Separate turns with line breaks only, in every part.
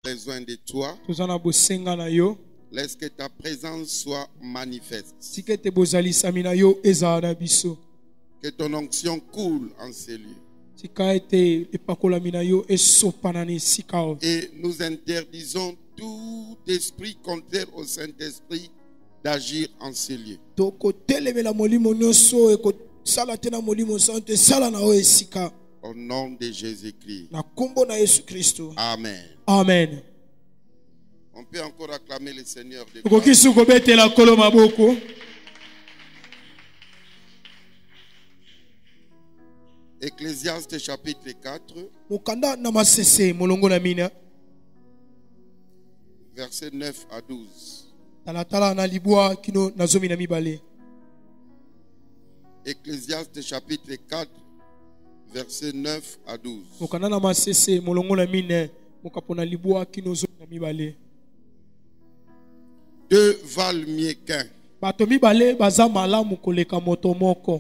besoin de toi. Laisse que ta présence soit manifeste. Que ton onction coule en ces lieux. Et nous interdisons tout esprit contraire au Saint-Esprit d'agir en ces lieux. Au nom de Jésus-Christ. Amen.
Amen.
On peut encore acclamer le Seigneur de
gloire.
Ecclésiaste chapitre 4. Versets 9 à 12. Ecclésiaste chapitre 4. Versets 9 à 12. Deux valent mieux qu'un.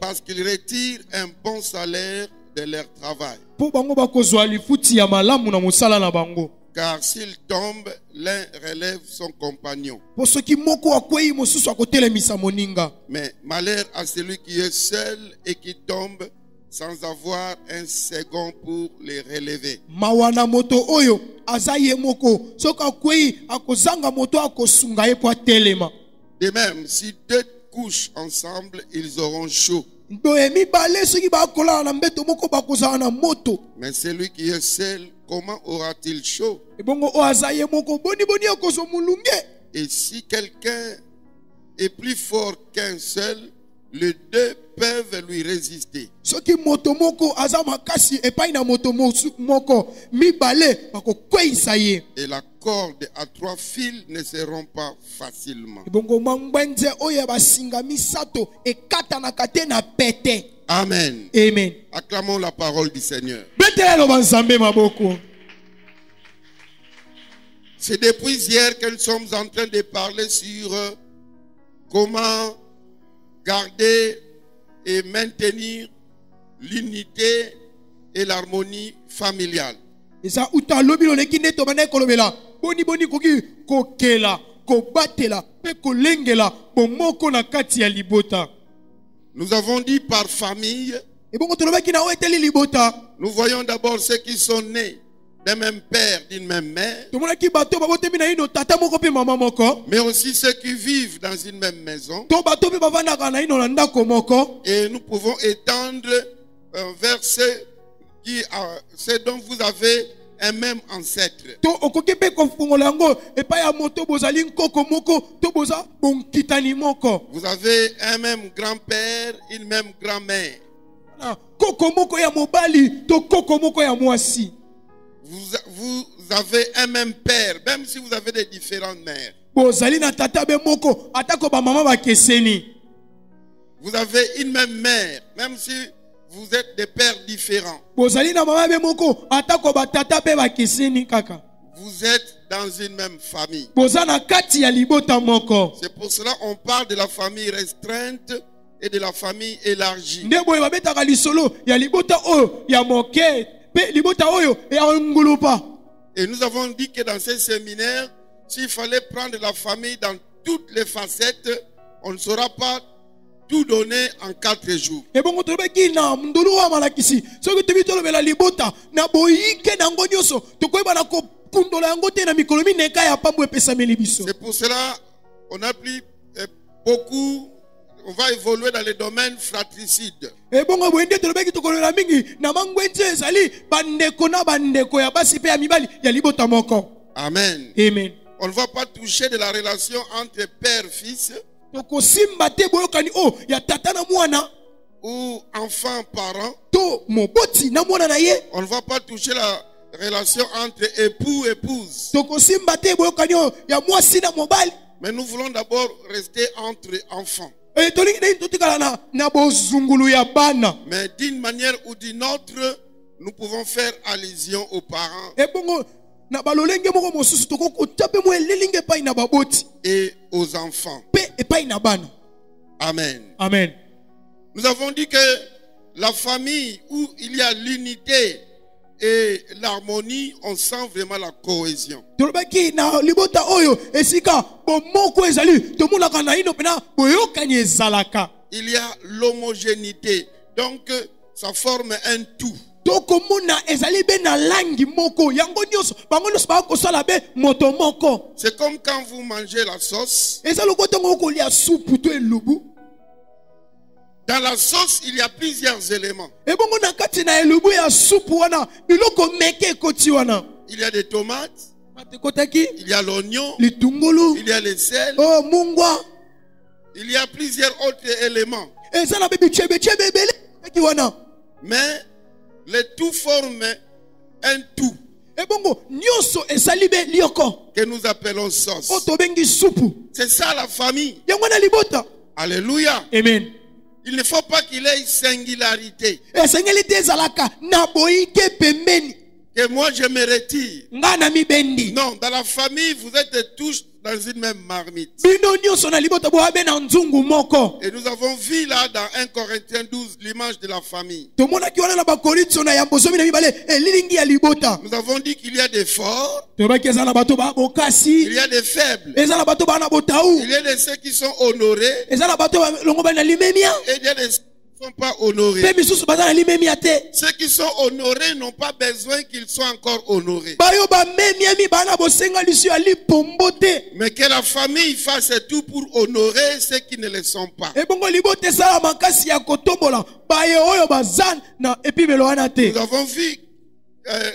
Parce qu'ils retirent un bon salaire de leur travail. Car s'ils tombent, l'un relève son compagnon. Mais malheur à celui qui est seul et qui tombe sans avoir un second pour les relever. De même, si deux couchent ensemble, ils auront chaud. Mais celui qui est seul, comment aura-t-il chaud? Et si quelqu'un est plus fort qu'un seul, les deux peuvent lui résister. Et la corde à 3 fils ne se rompt pas facilement. Amen.
Amen.
Acclamons la parole du Seigneur. C'est depuis hier que nous sommes en train de parler sur comment garder et maintenir l'unité et l'harmonie familiale. Nous avons dit par famille. Nous voyons d'abord ceux qui sont nés d'un même père, d'une même mère. Mais aussi ceux qui vivent dans une même maison. Et nous pouvons étendre vers ceux dont vous avez un même ancêtre. Vous avez un même grand-père, une même grand-mère. Vous avez un même père, même si vous avez des différentes mères. Vous avez une même mère, même si vous êtes des pères différents. Vous êtes dans une même famille. C'est pour cela qu'on parle de la famille restreinte et de la famille élargie. Et nous avons dit que dans ces séminaires, s'il fallait prendre la famille dans toutes les facettes, on ne saura pas tout donner en 4 jours. C'est pour cela on a pris beaucoup. On va évoluer dans les domaines fratricides. Amen.
Amen.
On ne va pas toucher de la relation entre père et fils. Ou enfant-parent. On ne va pas toucher la relation entre époux-épouse. Mais nous voulons d'abord rester entre enfants. Mais d'une manière ou d'une autre, nous pouvons faire allusion aux parents et aux enfants. Amen.
Amen.
Nous avons dit que la famille où il y a l'unité et l'harmonie, on sent vraiment la cohésion.
tolobaki na libota oyo esika bomoko ezali tomonaka na ino pena boyokani ezalaka.
Il y a l'homogénéité. Donc, ça forme un tout.
tokomona ezali be na langi moko yango nyonso bango nyonso bakosala be moto moko.
C'est comme quand vous mangez la sauce.
eza lokola ntango okolia supu to elubu.
Dans la sauce, il y a plusieurs éléments.
ebongo na kati na elubu ya supu wana biloko meke ekoti wana.
Il y a des tomates,
matekotaki
il y a l'oignon,
litungulu
il y a le sel,
oh mungwa
il y a plusieurs autres éléments.
eza na bebichebechebe ebele eki wana.
Mais le tout forme un tout
ebongo nyonso esali be lioko
que nous appelons sauce.
o tobengi supu.
C'est ça la famille.
yango na libota.
Alléluia.
Amen.
Il ne faut pas qu'il ait une singularité.
esengeli te ezalaka na boyike pembeni
Que moi je me retire.
nga na mibendi.
Non, dans la famille, vous êtes tous dans une même marmite.
bino nyonso na libota boabe na nzungu moko.
Et nous avons vu là dans 1 Corinthiens 12 l'image de la famille.
tomonaki wana na bakorinto na yambo zomi na mibale elilingi ya libota.
Nous avons dit qu'il y a des forts,
tobaki eza na bato ba
il
bokasi
y a des faibles,
eza na bato ba na botau
il y a de ceux qui sont honorés
eza na bato longo ba na limemia
et il y a des ceux qui ne sont pas honorés.
pe misusu baza na limemia te.
Ceux qui sont honorés n'ont pas besoin qu'ils soient encore honorés.
bayo bamemiami bana bosenga lisu ya lipombo te.
Mais que la famille fasse tout pour honorer ceux qui ne le sont pas.
ebongo libota esala makasi ya kotombola baye oyo baza na epimelo wana te.
Nous avons vu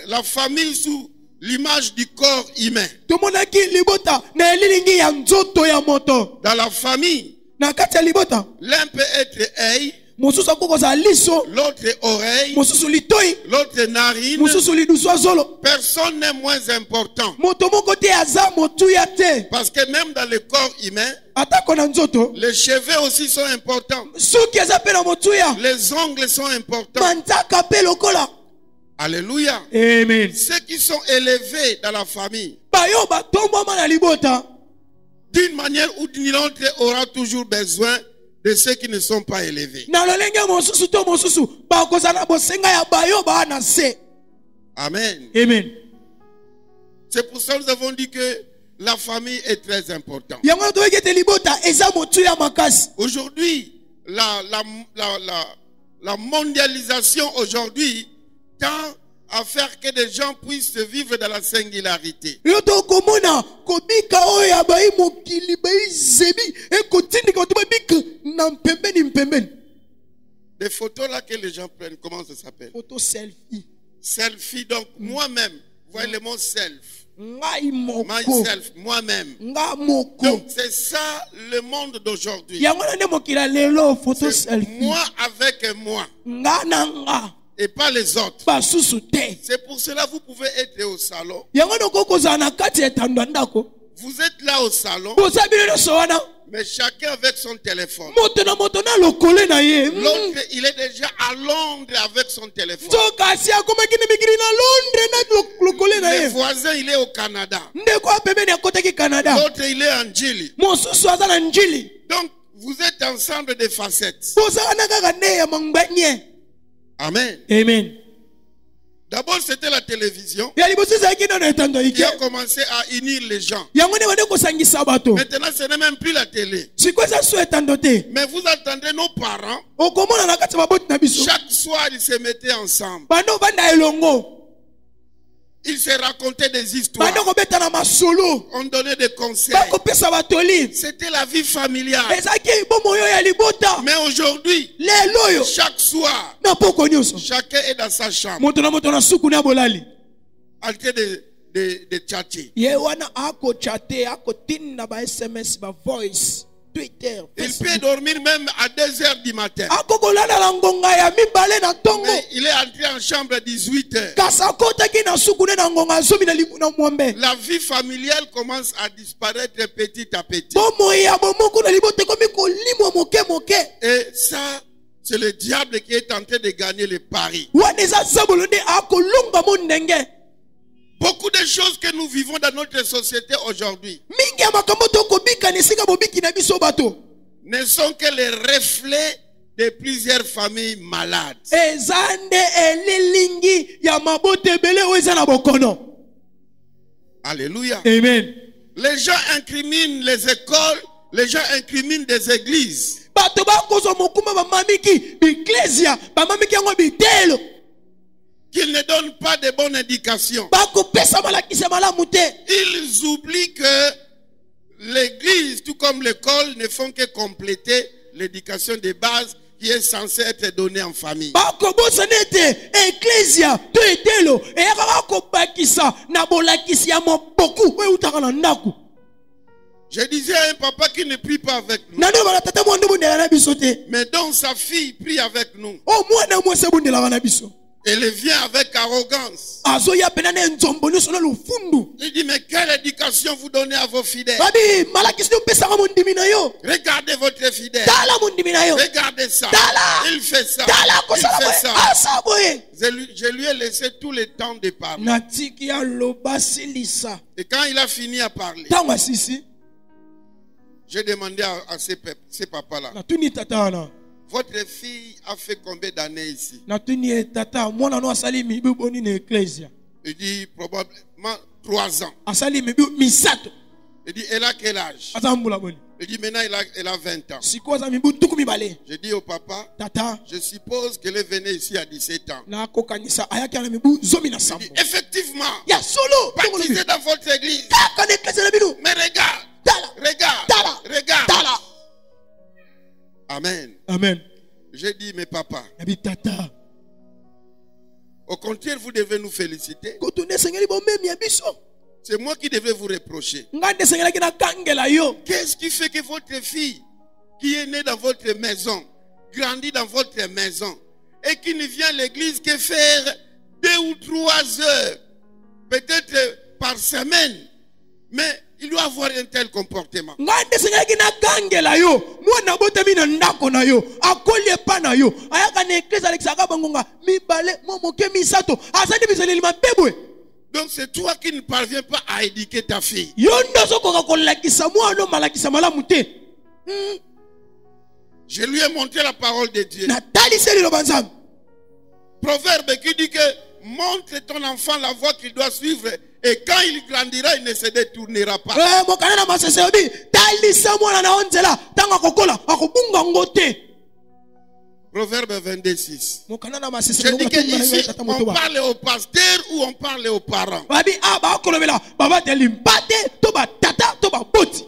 la famille sous l'image du corps humain.
tomonaki libota na elilingi ya nzoto ya moto.
Dans la famille,
na kati ya libota
l'un peut être œil,
mosusu akokozala liso,
l'autre oreille,
mosusu litoi,
l'autre narine.
mosusu lidusu ya zolo.
Personne n'est moins important.
moto moko te aza motuya te.
Parce que même dans le corps humain,
atako na nzoto
les cheveux aussi sont importants.
suki eza mpe na motuya.
Les ongles sont importants.
manzaka mpe lokola.
Alléluia.
Amen.
Ceux qui sont élevés dans la famille,
bayo batombwama na libota
d'une manière ou d'une autre, aura toujours besoin de ceux qui ne sont pas élevés.
na lolenge mosusu to mosusu bakozala na bosenga ya bayo baa na se.
Amen.
Amen.
C'est pour ça que nous avons dit que la famille est très importante.
yango na toyeki ete libota eza motuya makasi.
Aujourd'hui, la mondialisation aujourd'hui tend à faire que des gens puissent vivre dans la singularité.
yo tokomona kobika oyo ya bai mokili bai zebi ekotindika bato babika na mpembeni.
Des photos là que les gens prennent, comment ça s'appelle?
Photo selfie.
Selfie, donc moi-même. Vous voyez le mot self.
ngai moko.
Myself, moi-même.
nga moko.
Donc c'est ça le monde d'aujourd'hui.
yango na nde mokili ya lelo photo selfie.
Moi avec moi.
nga na nga
Et pas les autres.
basusu te.
C'est pour cela que vous pouvez être au salon.
yango na okokozala na kati ya etando ya ndako.
Vous êtes là au salon,
boza bino nyonso wana
mais chacun avec son téléphone.
moto na lokole na ye.
L'autre, il est déjà à Londres avec son téléphone.
nzokasi akomaki na mikili na londres na lokole na
Le
ye.
voisin, il est au Canada.
ndeko apembeni akotaki canada.
L'autre, il est en Djili.
mosusu aza na njili.
Donc, vous êtes ensemble de facettes.
bozala na kaka nde ya mangbanye.
Amen.
Amen.
D'abord, c'était la télévision
ya liboso ezalaki nano etando
qui
ike.
a commencé à unir les gens.
yango nde bande kosangisa bato.
Maintenant, ce n'est même plus la télé.
sikoyo eza so etando te.
Mais vous entendez nos parents,
okomona na kati ya maboti na biso.
chaque soir, ils se mettaient ensemble.
bando banda elongo.
Ils se racontaient des histoires.
bando kobeta na masolo.
On donnait des conseils.
bakopesa batoli.
C'était la vie familiale.
ezalaki bomo yo ya libota.
Mais aujourd'hui,
lelo oyo
chaque soir,
na poko nyonso
chacun est dans sa chambre
moto na suku na bolali.
en train de chatter.
ye wana akochate akotinda ba sms ba voice twitter
Il peut dormir même à 2 heures du matin.
akokolala na ngonga ya mibale na tongo.
Mais il est entré en chambre à 18 heures.
kasi akotaki na suku ne na ngonga zomi na mwambe.
La vie familiale commence à disparaître petit à petit.
bomo ya bomoko na libota ekomi kolimwa moke.
Et ça, c'est le diable qui est en train de gagner le pari.
wana eza zabolo nde akolonga mo ndenge.
Beaucoup de choses que nous vivons dans notre société aujourd'hui
mingi ya makambo tokobika na esika bobiki na biso bato
ne sont que les reflets de plusieurs familles malades.
Ezande elilingi ya mabota ebele oyo eza na bokono.
Alléluia.
Amen.
Les gens incriminent les écoles, les gens incriminent des églises.
Bato bakozwa mokuma bamamiki biklesia bamamiki yango bitelo.
Qu'ils ne donnent pas de bonnes indications.
Bakopesa malakisa malamu te.
Ils oublient que l'église, tout comme l'école, ne font que compléter l'éducation de base qui est censée être donnée en famille.
Bakobosa nete eklesia to etelo eyaka bakobakisa na bolakisi ya moboku oyo utaka na ndaku.
Je disais à un papa qui ne prie pas avec nous,
Nano bana tata mwana bundela na biso te.
mais dont sa fille prie avec nous.
O mwana mwese bundela na biso.
Elle vient avec arrogance.
Azoya penane nzombo nyonso na lufundu.
Il dit, mais quelle éducation vous donnez à vos fidèles?
Babi malakisi no pesa ka mondimi na yo.
Regardez votre fidèle.
Tala mondimi na yo.
Regardez ça.
Tala.
Il fait ça.
Tala
Il
kosala
fait
boye.
ça.
Asa boye.
Je lui ai laissé tout le temps de parler.
Natiki ya lobasi lisa.
Et quand il a fini à parler,
Tanga sisi.
j'ai demandé à ces papas-là,
Natuni tata na.
votre fille a fait combien d'années ici?
Natuni tata mwana no asali mibu boni na eklesia.
Il dit probablement 3 ans.
Asali mibu misato.
Il dit, elle a quel âge?
Azambula boni.
Il dit, maintenant elle a 20 ans.
Siko za mibu tuku mibale.
Je dis au papa,
Tata
je suppose qu'elle est venue ici à 17 ans.
na kokanisa ayaki na mibu zomi na
Il
sambo.
dit, effectivement,
Ya solo.
baptisé dans votre église.
Kaka na eklesia na bino.
Mais regarde,
Tala.
regarde,
Tala.
regarde.
Tala.
Amen.
Amen.
J'ai dit, mais papa,
Yabi tata.
au contraire, vous devez nous féliciter.
Kotone sengeli bo memi ya biso.
C'est moi qui devais vous reprocher.
Ngande sengela kina kangela yo.
Qu'est-ce qui fait que votre fille, qui est née dans votre maison, grandit dans votre maison, et qui ne vient à l'église que faire 2 ou 3 heures, peut-être par semaine, mais il doit avoir un tel comportement.
Ngande sengela kina kangela yo. Mwana botami na ndako na yo. Akoli pa na yo. Ayaka na eklesa alexaka bangonga mibale momoke misato. Azadi biseleli mabebwe.
Donc c'est toi qui ne parviens pas à éduquer ta fille.
Yo ndozo koka kolakisa mwana malakisa malamu te.
Je lui ai montré la parole de Dieu.
Na tali seli lo banzam.
Proverbe qui dit que montre ton enfant la voie qu'il doit suivre et quand il grandira, il ne se détournera pas.
Mokana na masese obi tali sa mwana na onzela tanga kokola akobunga ngote.
Proverbe 22:6.
Mokana na masese
Je dis que ici,
tata
on
motoba.
parle aux pasteurs ou on parle aux parents.
Babi aba kolobela baba teli mpate to ba tata to ba boti.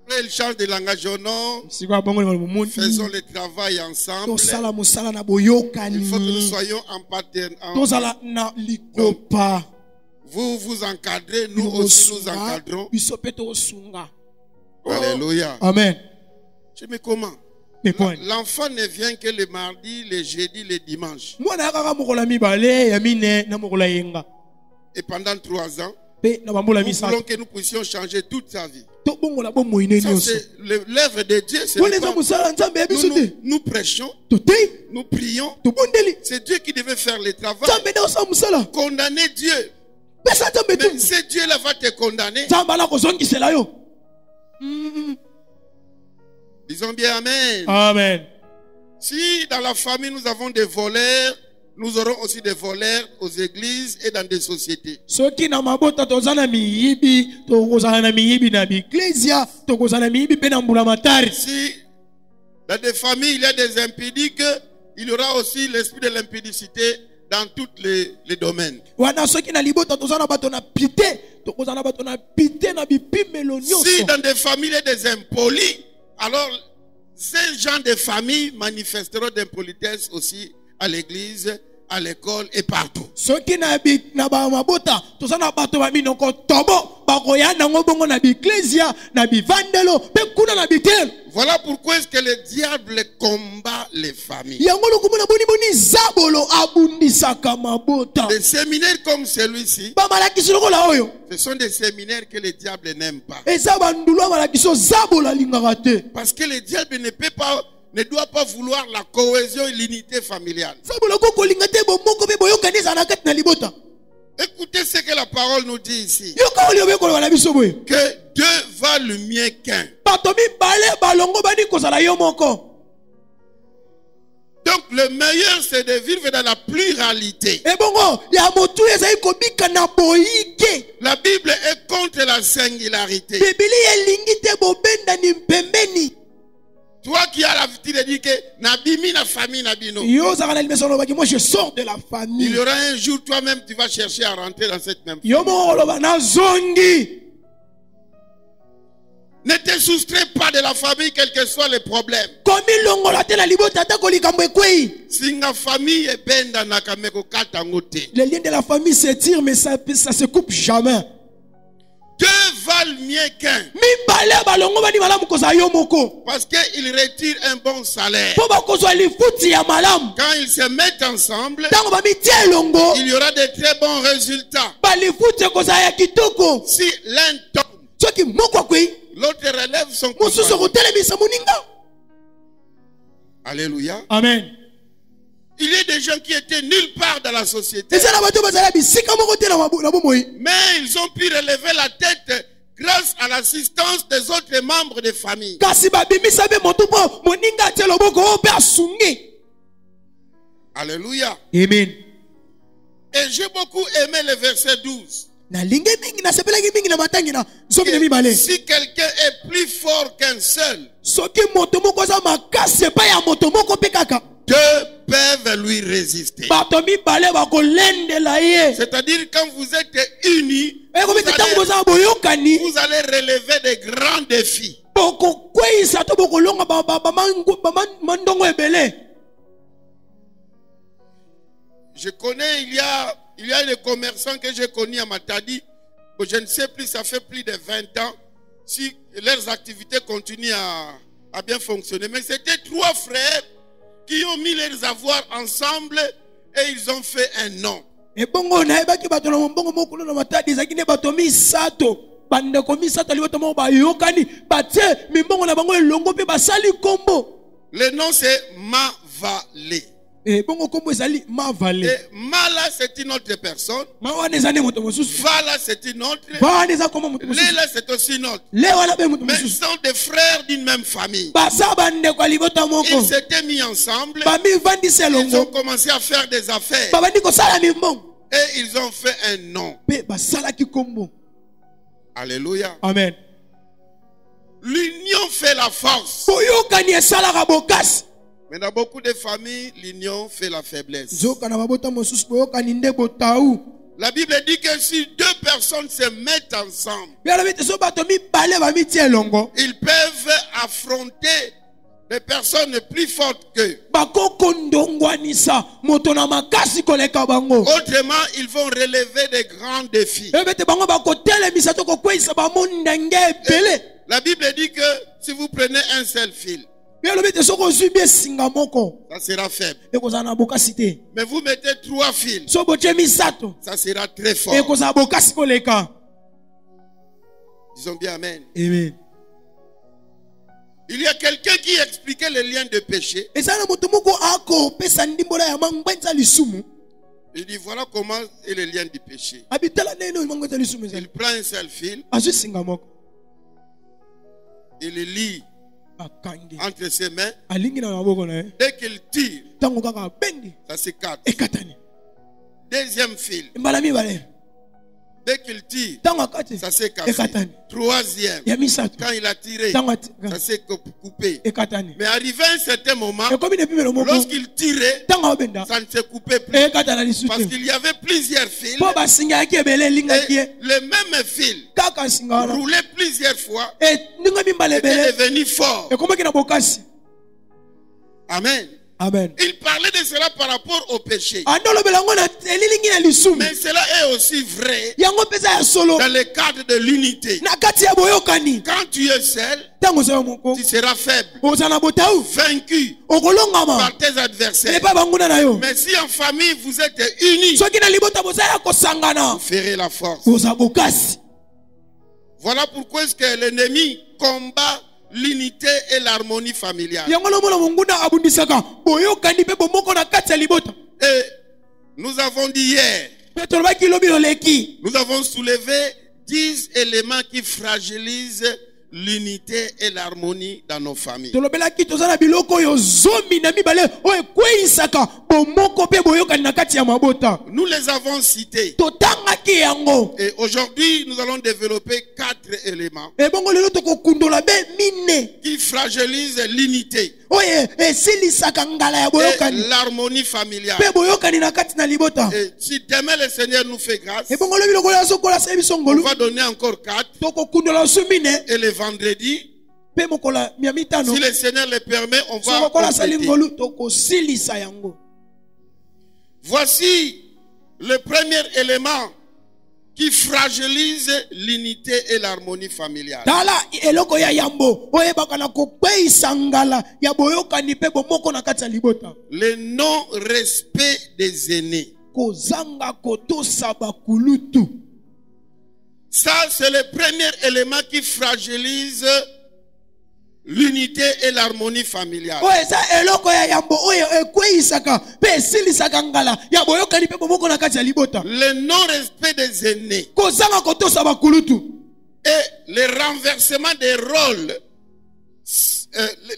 Après, il change de langage au nom.
Sikwa bongo le mundi.
Faisons le travail ensemble.
To sala musala na boyokani.
Il faut que nous soyons en partenariat.
To sala na likopa.
Vous vous encadrez, nous aussi nous encadrons.
Bisopeto osunga.
Alléluia.
Amen.
Je me comment?
Mais point.
L'enfant ne vient que le mardi, le jeudi, le dimanche.
Mwana kaka mokola mibale ya mine na mokola yenga.
Et pendant 3 ans,
Pe na bambola
nous
misa.
voulons que nous puissions changer toute sa vie.
To bongola bo moine
Ça,
nyonso.
c'est l'œuvre de Dieu. C'est
Wole za musala nzambe ya biso te.
nous prêchons,
To te
nous prions.
to bondeli.
C'est Dieu qui devait faire le travail.
Nzambe na osa musala.
Condamner Dieu.
Pesa nzambe
Mais
tu.
c'est Dieu là va te condamner.
Nzambe na kozongisela yo.
Disons bien Amen.
Amen.
Si dans la famille nous avons des voleurs, nous aurons aussi des voleurs aux églises et dans des sociétés.
Soki na mabota tozana miyibi to kozana na miyibi na biklesia to kozana miyibi pe na mbula matari.
Si dans des familles il y a des impudiques, il y aura aussi l'esprit de l'impudicité dans tous les domaines.
Wana soki na libota tozana bato na pite to kozana bato na pite na bipimelo nyonso.
Si dans des familles il y a des impolis, alors ces gens de famille manifesteront d'impolitesse aussi à l'église, à l'école et partout.
Soki na ba mabota tozana bato ba minoko tobo bakoya na ngobongo na biklesia na bivandelo pe kuna na bitelo.
Voilà pourquoi est-ce que le diable combat les familles.
Yango lokumona boni boni zabolo abundisaka mabota.
Des séminaires comme celui-ci,
Ba malakisi lokola oyo.
ce sont des séminaires que le diable n'aime pas.
Eza bandulo malakiso zabola lingaka te.
Parce que le diable ne doit pas vouloir la cohésion et l'unité familiale.
Zabola koko linga te bo moko be boyokanisa na kati na libota.
Écoutez ce que la parole nous dit ici.
Yoka oli obeko na biso boye.
Que deux valent mieux qu'un.
Bato mibale balongo bani kozala yo moko.
Donc le meilleur c'est de vivre dans la pluralité.
Et bongo, ya motu ezali kobika na boyike.
La Bible est contre la singularité.
Bibili elingi te bobenda ni pembeni.
Toi qui as l'habitude de dire que nabimi na famille nabino.
Yo zakana limeso lobaki, moi je sors de la
Il
famille.
y aura un jour toi-même tu vas chercher à rentrer dans cette même famille.
Yo mo loba na zongi.
Ne te soustrais pas de la famille quels que soient les problèmes.
Komi longola te na libota ta kolikambo ekwei.
Singa famille ebenda na kameko kata ngote.
Les liens de la famille s'étirent mais ça se coupe jamais.
Deux valent mieux qu'un.
Mi bale balongo bani malamu koza yo moko.
Parce qu'ils retirent un bon salaire.
Po ba kozwa lifuti ya malamu.
Quand ils se mettent ensemble,
Tango ba mi tie longo.
il y aura de très bons résultats.
Ba lifuti koza ya kitoko.
Si l'un tombe,
Soki moko akwei.
l'autre relève son
Mosusu
compagnon.
kotelemisa moninga.
Alléluia.
Amen.
Il y a des gens qui étaient nulle part dans la société.
Ezala bato bazala bisika moko te na bomoi.
Mais ils ont pu relever la tête grâce à l'assistance des autres membres de famille.
Kasi babimisa be moto po moninga tie loboko o pe asungi.
Alléluia.
Amen.
Et j'ai beaucoup aimé le verset 12.
Na linge mingi na sepelaki mingi na matangi na soki na mibale.
Si quelqu'un est plus fort qu'un seul,
Soki moto moko za makase pa ya moto moko pe kaka.
deux peuvent lui résister.
Bato mibale ba kolendela ye.
C'est-à-dire quand vous êtes unis,
E ko bita tango za boyokani.
vous allez relever de grands défis.
Boko kwisa to boko longa ba mandongo ebele.
Je connais, il y a des commerçants que j'ai connus à Matadi. Je ne sais plus, ça fait plus de 20 ans. Si leurs activités continuent à bien fonctionner. Mais c'était trois frères qui ont mis leurs avoirs ensemble et ils ont fait un nom.
E bongo na ebaki bato na mbongo moko na matadi ezaki ne bato misato. Bande ko misato liboto mo ba yokani. Batie mimbongo na bango elongo pe basali kombo.
Le nom c'est Mavale.
E bongo kombo ezali Mavale.
Et Mala c'est une autre personne.
Mawana ezane moto mosusu.
Vala c'est une autre.
Wana eza kombo moto mosusu.
Lela c'est aussi une autre.
Le wana be moto
Mais ils
mosusu.
sont des frères d'une même famille.
Basa bande ko liboto moko.
Ils s'étaient mis ensemble.
Ba mi vandise
Ils ont
longo.
commencé à faire des affaires.
Ba bandi ko sala mimbongo.
Et ils ont fait un nom.
Pe basala ki kombo.
Alléluia.
Amen.
L'union fait la force.
Boyokani esala bokasi.
Mais dans beaucoup de familles, l'union fait la faiblesse.
Zoka na babota mosusu boyokani nde botaou.
La Bible dit que si deux personnes se mettent ensemble, ils peuvent affronter des personnes plus fortes qu'eux. Autrement, ils vont relever des grands défis. La Bible dit que si vous prenez un seul fil, ça sera faible. Mais vous mettez 3 fils, ça sera très fort. Disons bien Amen.
Amen.
Il y a quelqu'un qui expliquait les liens de péché. Il dit voilà comment est le lien du péché. Il prend un seul fil, il le lit entre ses mains. Dès qu'il tire, ça s'écarte. Deuxième fil, dès qu'il tire, ça s'est cassé. Troisième, quand il a tiré, ça s'est coupé. Mais arrivé à un certain moment, lorsqu'il tirait, ça ne se coupait plus. Parce qu'il y avait plusieurs fils. Et le même fil, roulé plusieurs fois, était devenu fort. Amen.
Amen.
Il parlait de cela par rapport au péché. Mais cela est aussi vrai dans le cadre de l'unité. Quand tu es seul, tu seras faible, vaincu par tes adversaires. Mais si en famille vous êtes unis, vous ferez la force. Voilà pourquoi est-ce que l'ennemi combat l'unité et l'harmonie familiale. Et nous avons dit hier, nous avons soulevé 10 éléments qui fragilisent l'unité et l'harmonie dans nos familles.
tolobelaki tozala biloko oyo zomi na mibale oyo ekweyisaka bomoko mpe boyokani na kati ya mabota.
Nous les avons cités.
Totangaki yango.
Et aujourd'hui, nous allons développer 4 éléments
Ebongo lelo tokokundola be mine
qui fragilisent l'unité
oyo esilisaka ngala ya
et
boyokani
l'harmonie familiale.
mpe boyokani na kati na libota.
Et si demain le Seigneur nous fait grâce,
Ebongo lo biloko ya sokola sa biso
on
ngolu
va donner encore 4.
tokokundola su mine
Et le vendredi,
mpe mokola mia mitano
si le Seigneur le permet, on va
sokola sali
compléter.
ngolu tokosilisa yango.
Voici le premier élément qui fragilise l'unité et l'harmonie familiale.
Tala eloko ya yambo oyebaka na kokweyisa ngala ya boyokani mpe bomoko na kati ya libota.
Le non-respect des aînés.
Kozanga kotosa bakulutu.
Ça, c'est le premier élément qui fragilise l'unité et l'harmonie familiale.
Oyo eza eloko ya yambo oyo ekweyisaka mpe esilisaka ngala ya boyokani mpe bomoko na kati ya libota.
Le non-respect des aînés
Kozanga kotosa bakulutu.
et le renversement des rôles.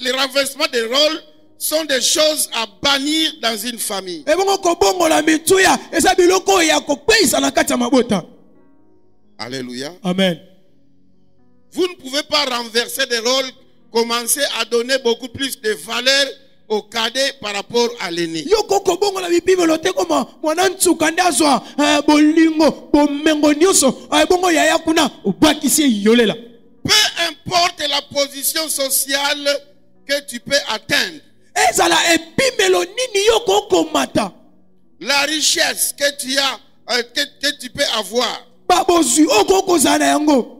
Les renversements des rôles sont des choses à bannir dans une famille.
Ebongo kobongola mituya eza biloko ya kokweyisa na kati ya mabota.
Alléluia.
Amen.
Vous ne pouvez pas renverser des rôles, commencer à donner beaucoup plus de valeur au cadet par rapport à l'aîné.
Yoko kobongola bipimelo te koma mwana ntsuka nde azwa bolingo bomengo nyonso ebongo yaya kuna obakisi yolela.
Peu importe la position sociale que tu peux atteindre,
Ezala epimelo nini yoko komata.
la richesse que tu as, que tu peux avoir,
Babozwi oko kozana yango.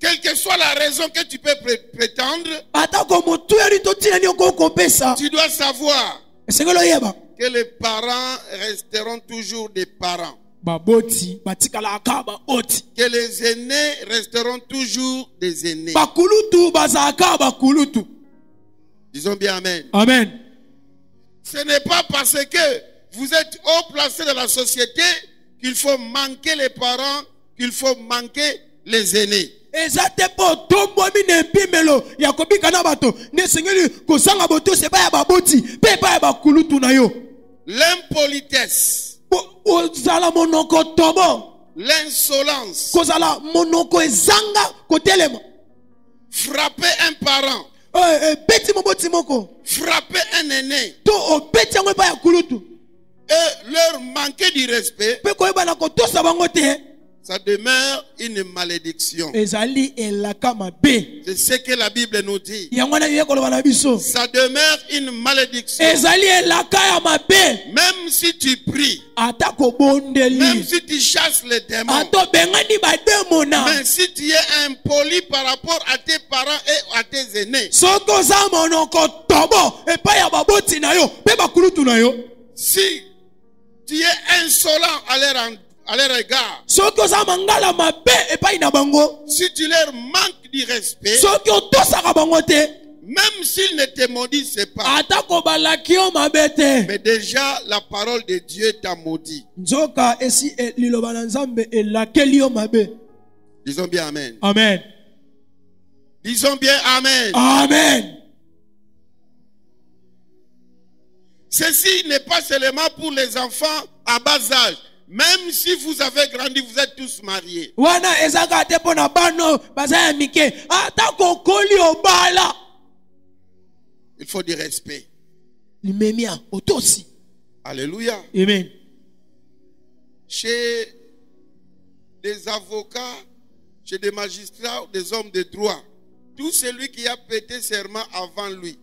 quelle que soit la raison que tu peux prétendre,
Atako motu ya ritotina ni oko kopesa.
tu dois savoir
Esengelo yeba.
que les parents resteront toujours des parents.
Baboti batikala akaba oti.
Que les aînés resteront toujours des aînés.
Bakulutu bazaka bakulutu.
Disons bien amen.
Amen.
Ce n'est pas parce que vous êtes haut placé dans la société qu'il faut manquer les parents, qu'il faut manquer les aînés.
Ezate po tombo mine pimelo ya kobika na bato ne sengeli kozanga boto se ba ya baboti pe ba ya bakulutu na yo.
L'impolitesse,
Ozala monoko tobo.
l'insolence,
Kozala monoko ezanga kotelema.
frapper un parent,
Beti moboti moko.
frapper un aîné
To obeti yango ba ya kulutu.
et leur manquer du respect,
Pe koyeba na kotosa bango te.
ça demeure une malédiction.
Ezali elaka mabe.
C'est ce que la Bible nous dit.
Yango na yeko loba na biso.
Ça demeure une malédiction.
Ezali elaka ya mabe.
Même si tu pries,
Atako bondeli.
même si tu chasses les démons,
Ato bengani ba demona.
mais si tu es impoli par rapport à tes parents et à tes aînés,
Soko za monoko tobo epa ya baboti na yo pe bakulutu na yo.
si tu es insolent à leur égard,
Soko za mangala mabe epa ina bango.
si tu leur manques du respect,
Soki otosaka bango te.
même s'ils ne te maudissent pas,
Atako balaki yo mabe te.
mais déjà la parole de Dieu t'a maudit.
Nzoka esi liloba na Nzambe elakeli yo mabe.
Disons bien amen.
Amen.
Disons bien amen.
Amen.
Ceci n'est pas seulement pour les enfants à bas âge. Même si vous avez grandi, vous êtes tous mariés.
Wana ezaka te pona bano bazaya mike. Atako koli obala.
Il faut du respect.
Limemia otosi.
Alléluia.
Amen.
Chez des avocats, chez des magistrats, des hommes de droit, tout celui qui a prêté serment avant lui,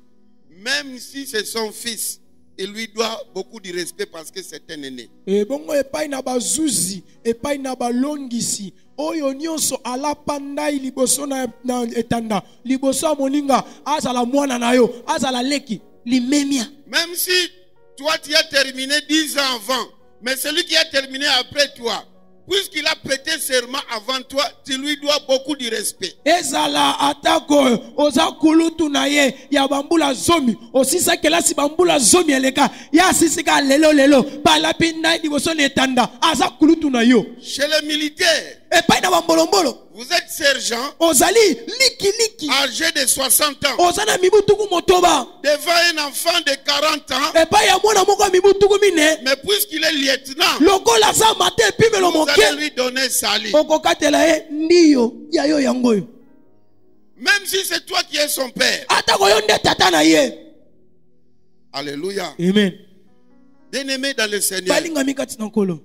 même si c'est son fils, il lui doit beaucoup de respect parce que c'est un aîné.
E bongo epai na bazuzi, epai na balongisi. Oyo nyonso ala pandai liboso na etanda. Liboso ya moninga azala mwana na yo, azala leki limemia.
Même si toi tu as terminé 10 ans avant, mais celui qui a terminé après toi, puisqu'il a prêté serment avant toi, tu lui dois beaucoup de respect.
Ezala atako oza kulutu na ye ya bambula zomi. Osisa kelasi bambula zomi eleka. Ya sisika lelo lelo. Bala pinda liboso na etanda. Aza kulutu na yo.
Chez les militaires,
epai na bambolombolo.
Vous êtes sergent,
Ozali liki
âgé de 60 ans,
ozana mibutuku motoba
devant un enfant de 40 ans,
epai ya mwana moko ya mibutuku mine
mais puisqu'il est lieutenant,
lokola za mate epimelo
vous
moke
allez lui donner sali.
okokatela ye ndiyo ya yo yango oyo
Même si c'est toi qui es son père.
atako yo nde tata na ye.
Alléluia.
Amen.
Bien-aimé dans le Seigneur,
balingami kati na nkolo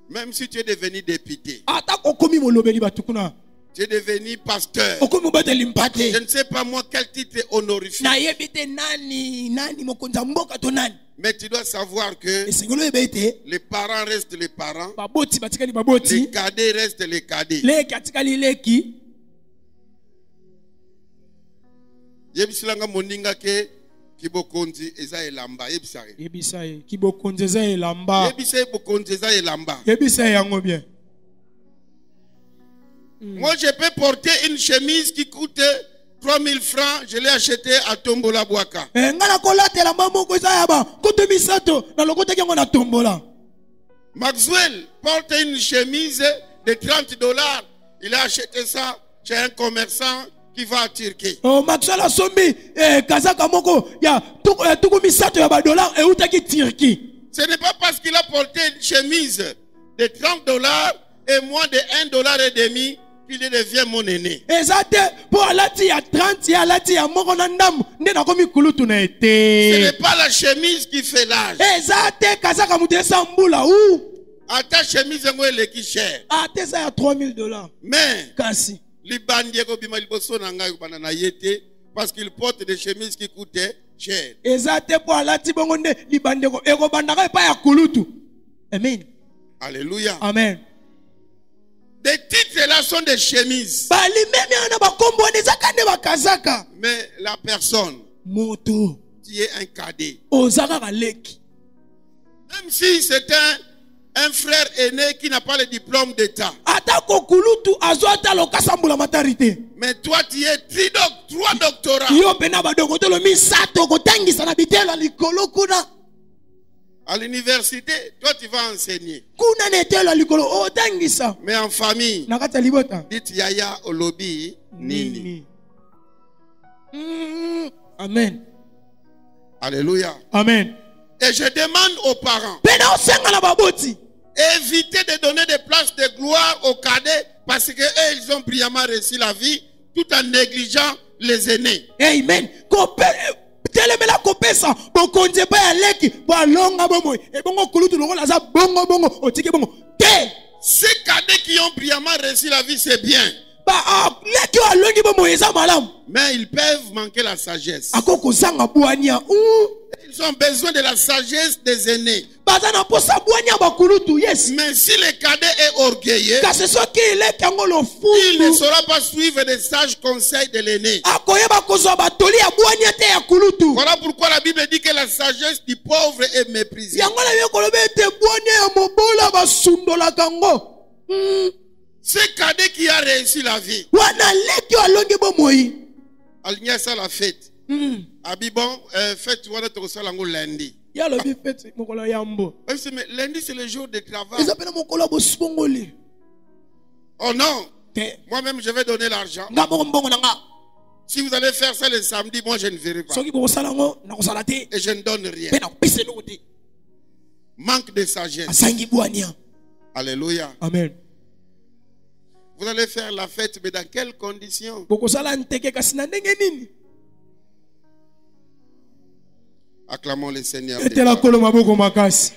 même si tu es devenu député,
atako okomi molobeli batukuna
tu es devenu pasteur,
okomi mobateli
je
mpate
ne sais pas moi quel titre honorifique,
nayebi te nani mokonzi ya mboka to nani
mais tu dois savoir que
esengeli oyeba ete
les parents restent les parents,
baboti batikali
les
baboti
cadets restent les cadets.
leki atikali leki.
Yebisilanga moninga ke kibokonzi eza elamba yebisa ye.
yebisa ye kibokonzi eza elamba
Yebisa ye bokonzi eza elamba.
yebisa ye yango bien.
Moi je peux porter une chemise qui coûte 3000 francs, je l'ai acheté à Tombola Bouaka.
nga nakolatela mba moko eza ya bakoto misato na lokotaki yango na tombola.
Maxwell porte une chemise de 30 $. Il a acheté ça chez un commerçant qui va à Turquie.
Maxwell asombi kazaka moko ya tuku misato ya badolar eutaki Turquie.
Ce n'est pas parce qu'il a porté une chemise de 30 $ et moins de 1,5 $ qu'il devient mon aîné.
eza te mpo alati ya 30 ya alati ya moko na ndambu nde nakomi kulutu na
Ce
ete.
n'est pas la chemise qui fait l'âge.
eza te kazaka mutu esa mbula u
À ta chemise, elle est cher.
ate eza ya 3000 $.
Mais,
kasi
parce qu'il porte des chemises qui coûtaient cher.
eza te mpo alati bongo nde libandeko ekobandaka epai ya kulutu. Amen.
Alléluia.
Amen.
Des titres là sont des chemises.
balimemi ana bakombo wana ezaka nde bakazaka.
Mais la personne
moto
qui est un cadet,
oza kaka leki.
même si c'est un frère aîné qui n'a pas le diplôme d'état,
atako kulutu azo ata lokasa mbula matari.
mais toi tu es 3 doctorats.
yo pena badokotolo misato kotangisa na bitelo likolo kuna.
À l'université, toi tu vas enseigner.
kuna netelo likolo otangisa.
Mais en famille,
na kati ya libota
dites yaya olobi nini.
Amen.
Alléluia.
Amen.
Et je demande aux parents,
pena osenga na baboti
évitez de donner des places de gloire aux cadets parce que eux, ils ont brillamment réussi la vie tout en négligeant les aînés.
amen. telemela kopesa bokonzi epai ya leki balonga bomoi ebongo kulutu lokola aza bongo otiki bongo te.
Ces cadets qui ont brillamment réussi la vie, c'est bien.
leki oyo alongi bomoi eza malamu.
Mais ils peuvent manquer la sagesse.
ako kozanga bwania
Ils ont besoin de la sagesse des aînés.
baza na posa bwania bakulutu yes.
Mais si le cadet est orgueilleux,
kasi soki leki yango
il ne
lofundu
saura pas suivre les sages conseils de l'aîné.
akoyeba kozwa batoli ya bwania te ya kulutu.
Voilà pourquoi la Bible dit que la sagesse du pauvre est méprisée.
yango na yo koloba ete bwania ya mobola basundolaka ngo.
Ce cadet qui a réussi la vie,
wana leki oyo alongi bomoi.
aligné ça la fête. Abibon, fête lundi.
ya lobi fete mokolo ya mbo.
Mais lundi c'est le jour de travail.
eza pena mokolo ya bosibongoli.
Oh non,
te
moi-même je vais donner l'argent.
nga moko mbongo na nga.
Si vous allez faire ça le samedi, moi je ne verrai pas.
soki bokosala yango nakosala te
Et je ne donne rien.
mpe nakopesa eloko te.
Manque de sagesse.
asangi bwania.
Alléluia.
Amen.
Vous allez faire la fête, mais dans quelles conditions?
bokosala nteke kasi na ndenge nini.
Acclamons le Seigneur.
etela kolo maboko makasi.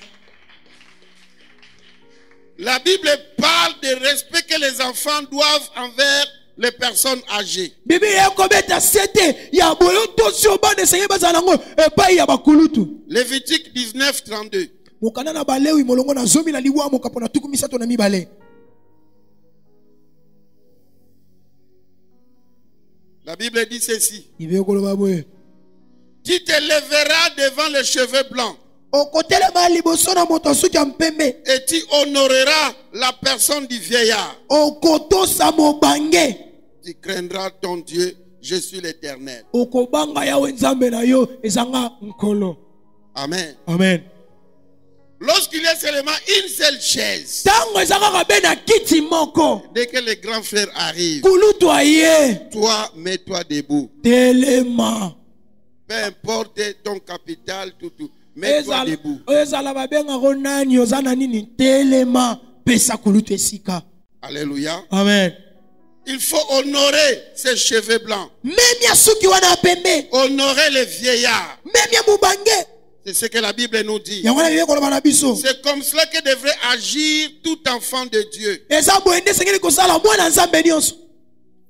La Bible parle du respect que les enfants doivent envers les personnes âgées.
bibi ekobeta sete ya boyo tosi obana esenge bazala nango epai ya bakulutu.
Lévitique 19:32.
mokanda na balewi molongo na zomi na liwa mokapo na tuku misato na mibale.
La Bible dit ceci.
bibi ekoloba boye.
Tu te lèveras devant les cheveux blancs
okotelema liboso na moto asuki ya mpembe.
et tu honoreras la personne du vieillard.
okotosa mobange.
Tu craindras ton Dieu, je suis l'Éternel.
okobanga yawe nzambe na yo ezanga nkolo.
Amen.
Amen.
Lorsqu'il y a seulement une seule chaise,
Tango ezaka be na kiti moko.
dès que les grands frères arrivent,
Kulutu aye.
toi, mets-toi debout.
Telema.
Peu importe ton capital, tout. Mets-toi debout.
Ezala babenga ko nani ozana nini telema pesa kulutu esika.
Alléluia.
Amen.
Il faut honorer ces cheveux blancs.
Même ya suki wana pembe.
Honorer les vieillards.
Même ya mubange.
C'est ce que la Bible nous dit.
Ya wana yeko na biso.
C'est comme cela que devrait agir tout enfant de Dieu.
Eza boende sengeli kosala mwana nzambe nyonso.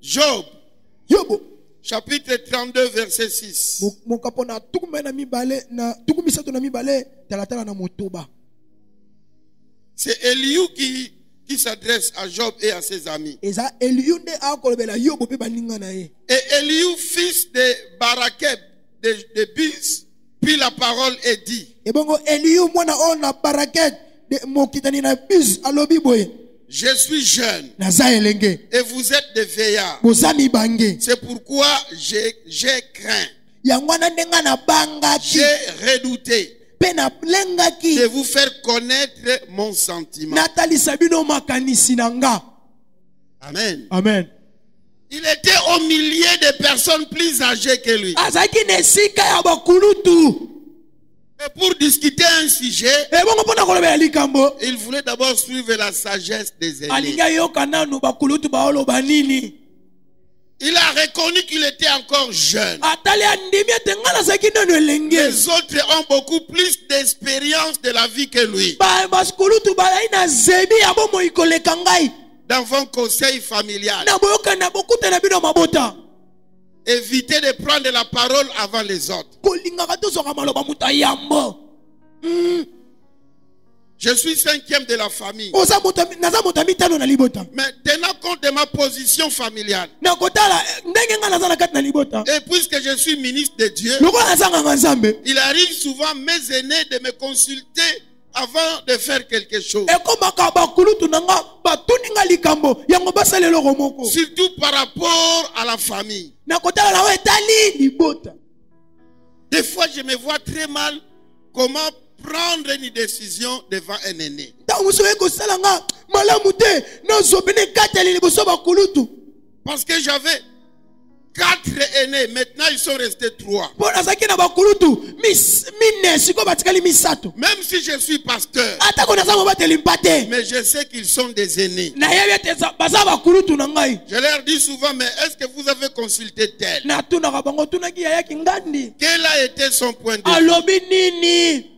Job,
Yobo.
chapitre 32, verset 6.
Mokapona tukuma na mibale na tukumisato na mibale talatala na motoba.
C'est Eliou qui s'adresse à Job et à ses amis.
Eza Eliunde akolobela Yobo pe baninga na ye.
Et Eliou, fils de Barakeb, de Biz, puis la parole est dit.
Et bongo Eliu mwana ona baraket de mokitani na bis alobi boye.
Je suis jeune
Naza elenge.
et vous êtes des vieillards.
Bozami bange.
C'est pourquoi j'ai craint,
Yangwana ndenga na banga ki.
j'ai redouté
Pe na lenga ki.
de vous faire connaître mon sentiment.
Natali sabino makanisi nanga.
Amen.
Amen.
Il était au milieu de personnes plus âgées que lui.
Azaki nesika ya bakulutu.
Et pour discuter un sujet,
E bongo pona kolobela likambo.
il voulait d'abord suivre la sagesse des aînés.
Alinga yoka nanu bakulutu baolo banini.
Il a reconnu qu'il était encore jeune.
Atali andimi atengana saki nanu elenge.
Les autres ont beaucoup plus d'expérience de la vie que lui.
Ba bakulutu balai na zebi ya bomo ikoleka ngai.
Dans vos conseils familial,
Na boyoka na bokuta na bino mabota.
évitez de prendre la parole avant les autres.
Kolingaka tozoka maloba muta yambo.
Je suis cinquième de la famille.
Oza muta naza muta mitano na libota.
Mais tenant compte de ma position familiale,
Na kotala ndenge nga naza na kati na libota.
et puisque je suis ministre de Dieu,
Lokola naza nga nzambe.
il arrive souvent mes aînés de me consulter avant de faire quelque chose.
Ekomaka bakulutu nanga batuninga likambo yango basalelo moko.
Surtout par rapport à la famille.
Na kotala na etali libota.
Des fois, je me vois très mal comment prendre une décision devant un aîné.
Ta musoye ko salanga malamu te na zobene kateli liboso bakulutu.
Parce que j'avais 4 aînés, maintenant ils sont restés 3.
Bona zaki na bakulutu mine siko batikali misato.
Même si je suis pasteur,
Atako naza mobateli mpate.
mais je sais qu'ils sont des aînés.
Na yebye te baza bakulutu na ngai.
Je leur dis souvent, mais est-ce que vous avez consulté tel?
Na tuna ka bango tuna ki yaya kingandi.
Quel a été son point de vue?
Alobi nini?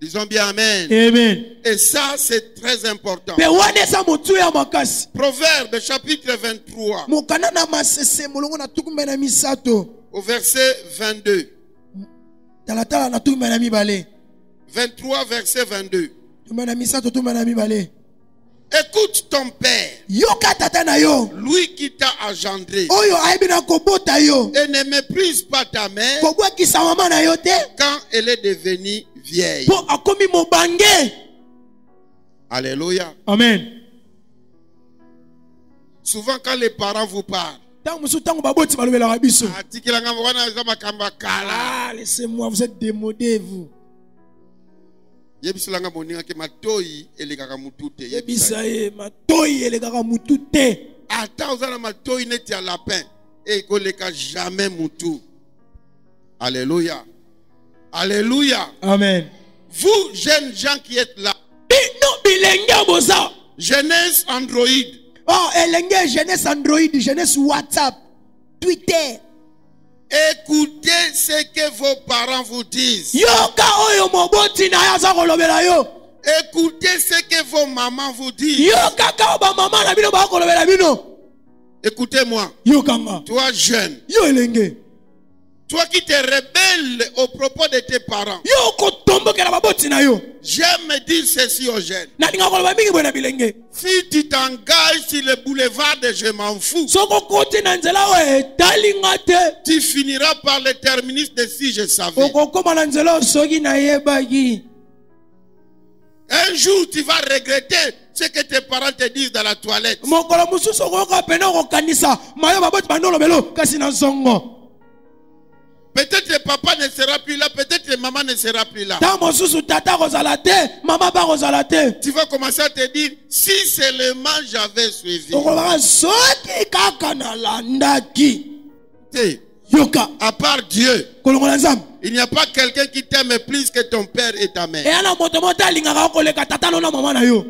Disons bien Amen.
Amen.
Et ça, c'est très important.
Pe wane sa motu ya makasi.
Proverbe chapitre 23,
Mokana na masese molongo na tukumba na misato.
au verset 22.
Talatala na tukumba na mibale.
23, verset 22.
Tukumba na misato tukumba na mibale.
Écoute ton père,
Yoka tata na yo.
lui qui t'a engendré,
Oyo aibi na kobota yo.
et ne méprise pas ta mère
Kobwa kisa mama na yo te.
quand elle est devenue vieille.
Po akomi mobange.
Alléluia.
Amen.
Souvent quand les parents vous parlent,
Tango musu tango baboti balobela rabiso.
atikilanga mwana za makamba kala.
Ah, laissez-moi, vous êtes démodés vous.
Yebisilanga moninga ke matoi elekaka mutute.
Yebisa ye matoi elekaka mutu te.
Ata ozana matoi neti ya lapin et koleka jamais mutu. Alléluia. Alléluia.
Amen.
Vous jeunes gens qui êtes là,
Bino bilenge boza.
jeunesse Android,
Oh, elenge jeunesse Android, jeunesse WhatsApp, Twitter.
écoutez ce que vos parents vous disent.
Yoka oyo moboti na ya za kolobela yo.
Écoutez ce que vos mamans vous disent.
Yoka ka ba mama na bino ba kolobela bino.
Écoutez-moi,
Yoka nga.
toi jeune,
Yo elenge.
toi qui te rebelles au propos de tes parents,
Yo ko tombokela baboti na yo.
j'aime dire ceci aux jeunes.
Na ninga koloba mingi bwana bilenge.
Si tu t'engages sur le boulevard de je m'en fous,
Soko koti na nzela o etalinga te.
tu finiras par le terminus de si je savais.
Okokoma na nzela soki na yebaki.
Un jour, tu vas regretter ce que tes parents te disent dans la toilette.
Mokolo mususu okoyoka pena okokanisa mayo baboti bandolobelo kasi na nzongo.
Peut-être que papa ne sera plus là, peut-être que maman ne sera plus là.
Tamo susu tata kozala te, mama ba kozala te.
Tu vas commencer à te dire, si seulement j'avais suivi.
Okolaka soki kaka na landaki.
Hey,
Yoka.
à part Dieu,
Kolongola nzambe.
il n'y a pas quelqu'un qui t'aime plus que ton père et ta mère.
Et ana moto mota lingaka koleka tata na mama na yo.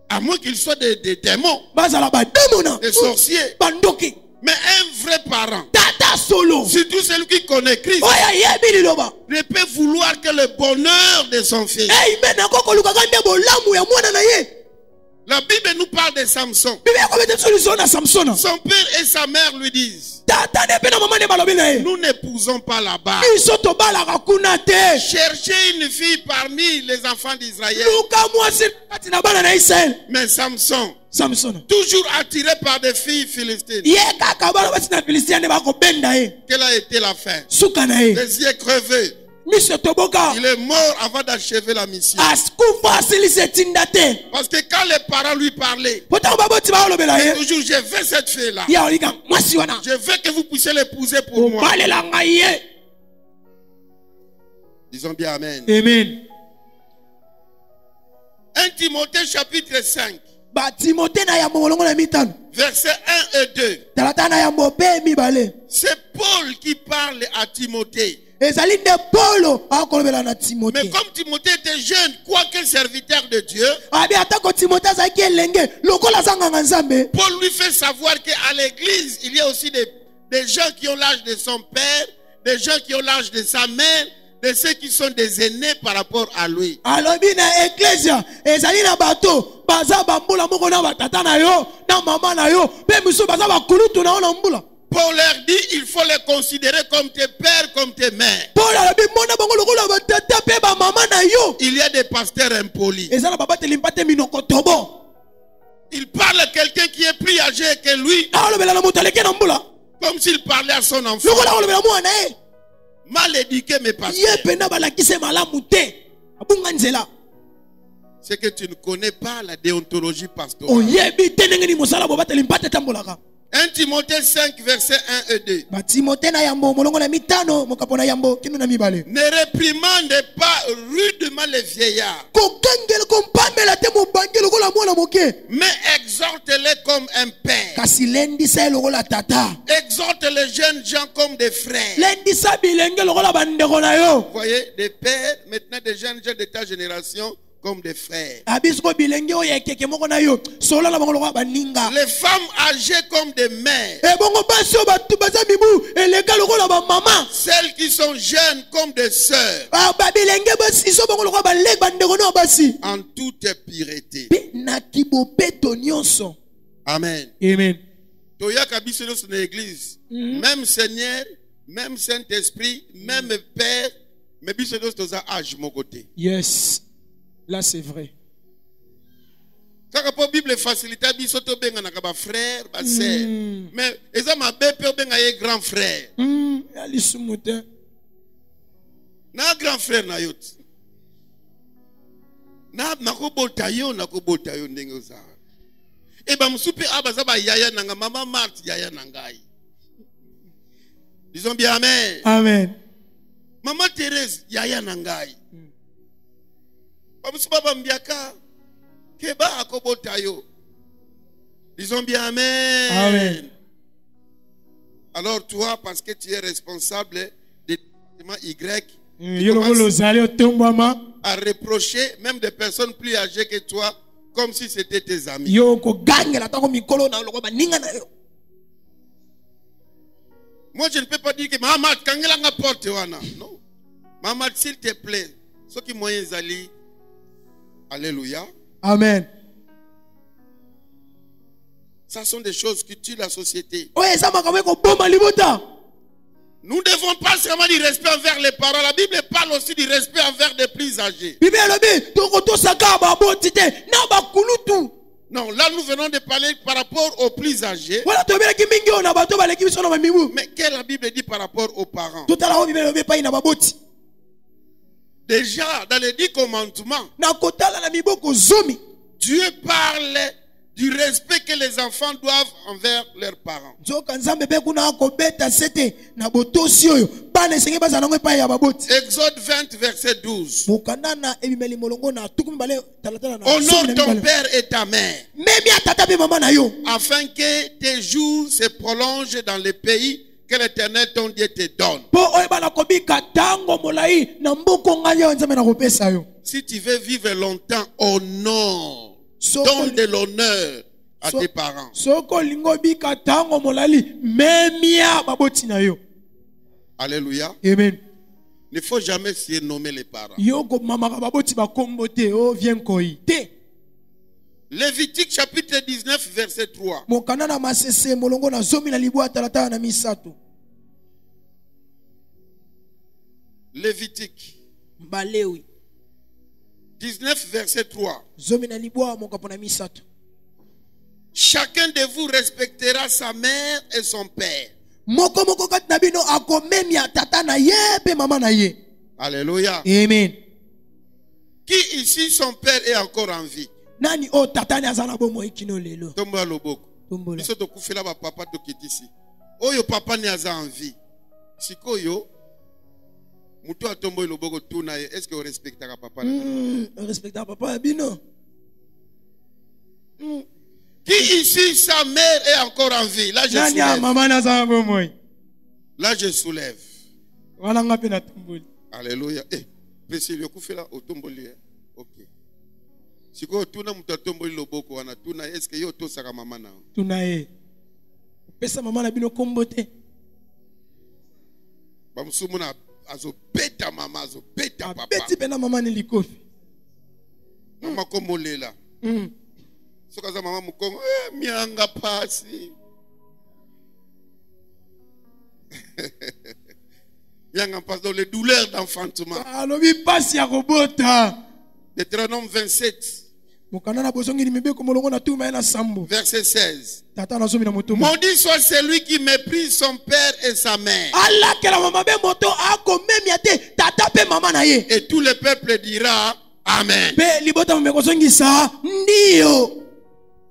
À moins qu'ils soient des démons,
Bazala ba demona.
des sorciers.
Bandoki.
Mais un vrai parent,
Tata solo.
surtout celui qui connaît Christ,
Oya yebi liloba.
ne peut vouloir que le bonheur de son fils.
Hey mena koko luka kande bolamu ya mwana na ye.
La Bible nous parle de Samson.
Bibi yako bete solution na Samson.
Son père et sa mère lui disent,
Tata ne pena mama ne balobi na ye.
nous n'épousons pas là-bas.
Biso to bala kakuna te.
Cherchez une fille parmi les enfants d'Israël.
Luka mwasi kati na bana na Israël.
Mais Samson,
Samson.
toujours attiré par des filles philistines,
Ye kaka bana basi na Philistia ne bako benda ye.
quelle a été la fin?
Suka na ye.
Les yeux crevés.
Miso toboka.
Il est mort avant d'achever la mission.
Askufa asilise tinda te.
Parce que quand les parents lui parlaient,
Potako baboti ba olobela ye.
toujours je veux cette fille-là.
Ya olika mwasi wana.
Je veux que vous puissiez l'épouser pour moi.
Obalela ngai ye.
Disons bien Amen.
Amen.
1 Timothée chapitre 5,
Ba Timothée na yambo molongo na mitano.
versets 1 et 2.
Talata na yambo pe mibale.
C'est Paul qui parle à Timothée.
Ezali nde Paulo akolobela na
Mais
Timothée.
comme Timothée était jeune, quoique serviteur de Dieu,
Abi atako Timothée azaki elenge lokola zanganga nzambe.
Paul lui fait savoir qu'à l'église, il y a aussi des gens qui ont l'âge de son père, des gens qui ont l'âge de sa mère, de ceux qui sont des aînés par rapport à lui.
Alobi na ecclesia ezali na bato baza bambula moko na batata na yo na mama na yo pe miso baza bakulutu na yo na mbula.
Paul leur dit, il faut les considérer comme tes pères, comme tes mères.
Paul alobi mona bango lokola batata pe ba mama na yo.
Il y a des pasteurs impolis.
Ezala babateli mpate minoko tobo.
Il parle à quelqu'un qui est plus âgé que lui,
Alobela na moto aleki na mbula.
comme s'il parlait à son enfant.
Lokola alobela mwana ye.
Mal éduqué, mes
Ye
pasteurs.
pena balakise malamu te. Abunga nzela.
C'est que tu ne connais pas la déontologie pastorale.
Oyebi te ndenge ni mosala bobateli mpate tambolaka.
1 Timothée 5, versets 1 et 2.
Ba Timothée na yambo molongo na mitano mokapo na yambo kinu na mibale.
Ne réprimandez pas rudement les vieillards,
Kokangela kompamela te mobangi lokola mwana moke.
mais exhortez-les comme un père.
Kasi lendisa lokola tata.
Exhorte les jeunes gens comme des frères.
Lendisa bilenge lokola bandeko na yo.
Vous voyez, des pères, maintenant des jeunes gens de ta génération comme des frères.
Abisko bilenge oya keke moko na yo. Sola la bango lokola baninga.
Les femmes âgées comme des mères.
E bongo basi o batu baza mibu elega lokola ba mama.
Celles qui sont jeunes comme des sœurs.
Ba bilenge basi so bongo lokola ba leg bandeko na basi.
En toute pureté.
Pe na kibopeto nyonso.
Amen.
Amen.
Toya kabiso dans l'église. Même Seigneur, même Saint-Esprit, même Père, mais biso dans sa âge mon côté.
Yes. Là c'est vrai.
Quand la Bible facilite biso to benga na ba frère, ba sœur. Mais eza mabe pe benga ye grand frère.
Ali sumuta.
Na grand frère na yot. Na nakobota yo ndenge oza. E ba musupe abaza ba yaya nanga mama Marthe yaya nangai. Disons bien amen.
Amen.
Maman Thérèse yaya nangai. Ba musupe ba mbiaka keba akobota yo. Disons bien amen.
Amen.
Alors toi, parce que tu es responsable des départements Y, à reprocher même des personnes plus âgées que toi comme si c'était tes amis. Moi, je ne peux pas dire que maman, quand elle a porte, non. Maman, s'il te plaît, ce qui moyen ali, alléluia.
Amen.
Ça sont des choses qui tuent la société. Nous ne devons pas seulement du respect envers les parents. La Bible parle aussi du respect envers des plus âgés. Non, là nous venons de parler par rapport aux plus âgés. Mais qu'est-ce que la Bible dit par rapport aux parents? Déjà, dans les 10 commandements, Dieu parle du respect que les enfants doivent envers leurs parents.
nzoka nzambe mpe kuna akobeta sete na botosi oyo bana esenge bazala nango epai ya baboti.
Exode 20, verset 12.
mokanda na ebimeli molongo na tuku mibale talatala na
Honore ton père et ta mère,
memi atata mpe mama na yo
afin que tes jours se prolongent dans le pays que l'Éternel ton Dieu te donne.
mpo oyeba na kobika ntango molai na mbuku ngai yo nzambe na kopesa yo.
Si tu veux vivre longtemps, honore. Donne de l'honneur à tes parents.
soko olingi obika ntango molali memia baboti na yo.
Alléluia.
Amen.
Il ne faut jamais surnommer les parents.
yo komamaka baboti bakombo te o vien koi te.
Lévitique chapitre 19 verset 3.
mokanda na masese molongo na zomi na libwa talatala na misato.
Lévitique
balewi
19 verset 3.
zomi na libwa mokapo na misato.
Chacun de vous respectera sa mère et son père.
moko moko kati na bino akomemia tata na ye mpe mama na ye.
Alléluia.
Amen.
Qui ici son père est encore en vie?
nani o tata ni aza na bomoi kino lelo.
Tombola loboko.
Tombola.
Biso tokufela ba papa tokitisi. Oyo papa ni aza en vie. Sikoyo mutu atombola loboko tuna ye. Est-ce que vous respectez papa?
Respecta papa bino.
Qui ici sa mère est encore en vie? Là je
nani a
soulève.
mama na aza na bomoi.
Là je soulève.
wana nga mpe na tomboli.
Alléluia. Eh, pesi le kufela otomboli. OK. Siko tuna mutu atomboli loboko wana tuna est-ce que yo tosaka mama na?
tuna ye. pesa mama na bino kombo te.
Bamusumu na azobeta mama azobeta papa.
beti pena mama ni likofi.
Mama komolela. Sokaza mama mukongo mianga pasi. Mianga pasi dans les douleurs d'enfantement.
alobi pasi ya kobota.
Deutéronome 27
mokanda na bozongi ni mibeko molongo na tuma ye na sambo.
verset 16.
tata na zomi na motomo.
Maudit soit celui qui méprise son père et sa mère.
alakela mama be moto akomemia te tata pe mama na ye.
Et tout le peuple dira Amen.
pe libota mekosongisa ndio.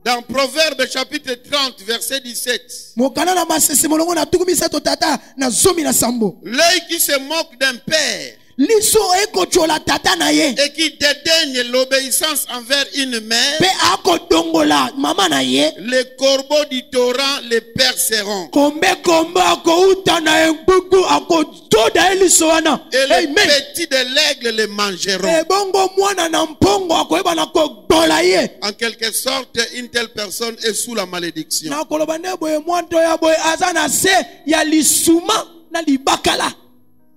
Dans Proverbe chapitre 30 verset 17.
mokanda na masese molongo na tuku misato tata na zomi na sambo.
L'œil qui se moque d'un père
liso ekochola tata na ye
et qui dédaigne l'obéissance envers une mère,
pe akodongola mama na ye.
les corbeaux du torrent les perceront.
kombe kombe akouta na engugu akotoda ye liso wana.
Et les
Amen.
petits de l'aigle les mangeront.
ebongo mwana na mpongo akoyeba na kodola ye.
En quelque sorte, une telle personne est sous la malédiction.
na koloba nde boye mwanto ya boye aza na se ya lisuma na libakala.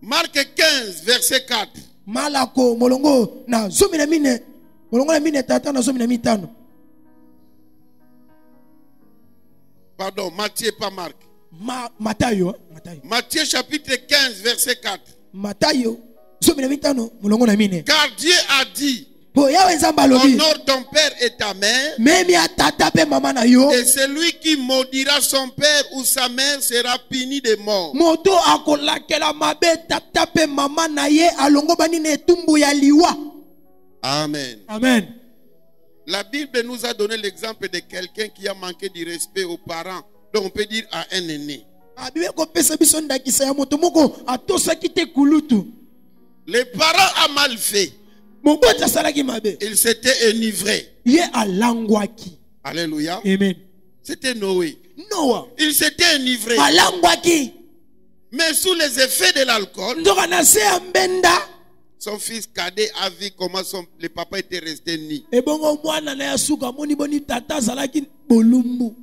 Marc 15 verset 4.
malako molongo na zomi na mine molongo na mine tata na zomi na mitano.
Pardon, Matthieu, pas Marc.
Matayo
Matthieu chapitre 15 verset 4.
Matayo zomi na mitano molongo na mine.
Car Dieu a dit,
po yawe nzambe alobi
honore ton père et ta mère,
memi ya tata pe mama na yo.
et celui qui maudira son père ou sa mère sera puni de mort.
moto akolakela mabe tata pe mama na ye alongo bani na etumbu ya liwa.
Amen.
Amen.
La Bible nous a donné l'exemple de quelqu'un qui a manqué du respect aux parents. Donc on peut dire à un aîné.
abibe kopesa biso ndakisa ya moto moko atosaki te kulutu.
Les parents a mal fait.
moboti asalaki mabe
Il s'était enivré.
ye alangwaki.
Alléluia.
Amen.
C'était Noé.
Noa
Il s'était enivré.
alangwaki
Mais sous les effets de l'alcool,
nzoka na se ya mbenda.
son fils cadet a vu comment le papa était resté nu.
ebongo mwana na ya suka moni boni tata azalaki bolumbu.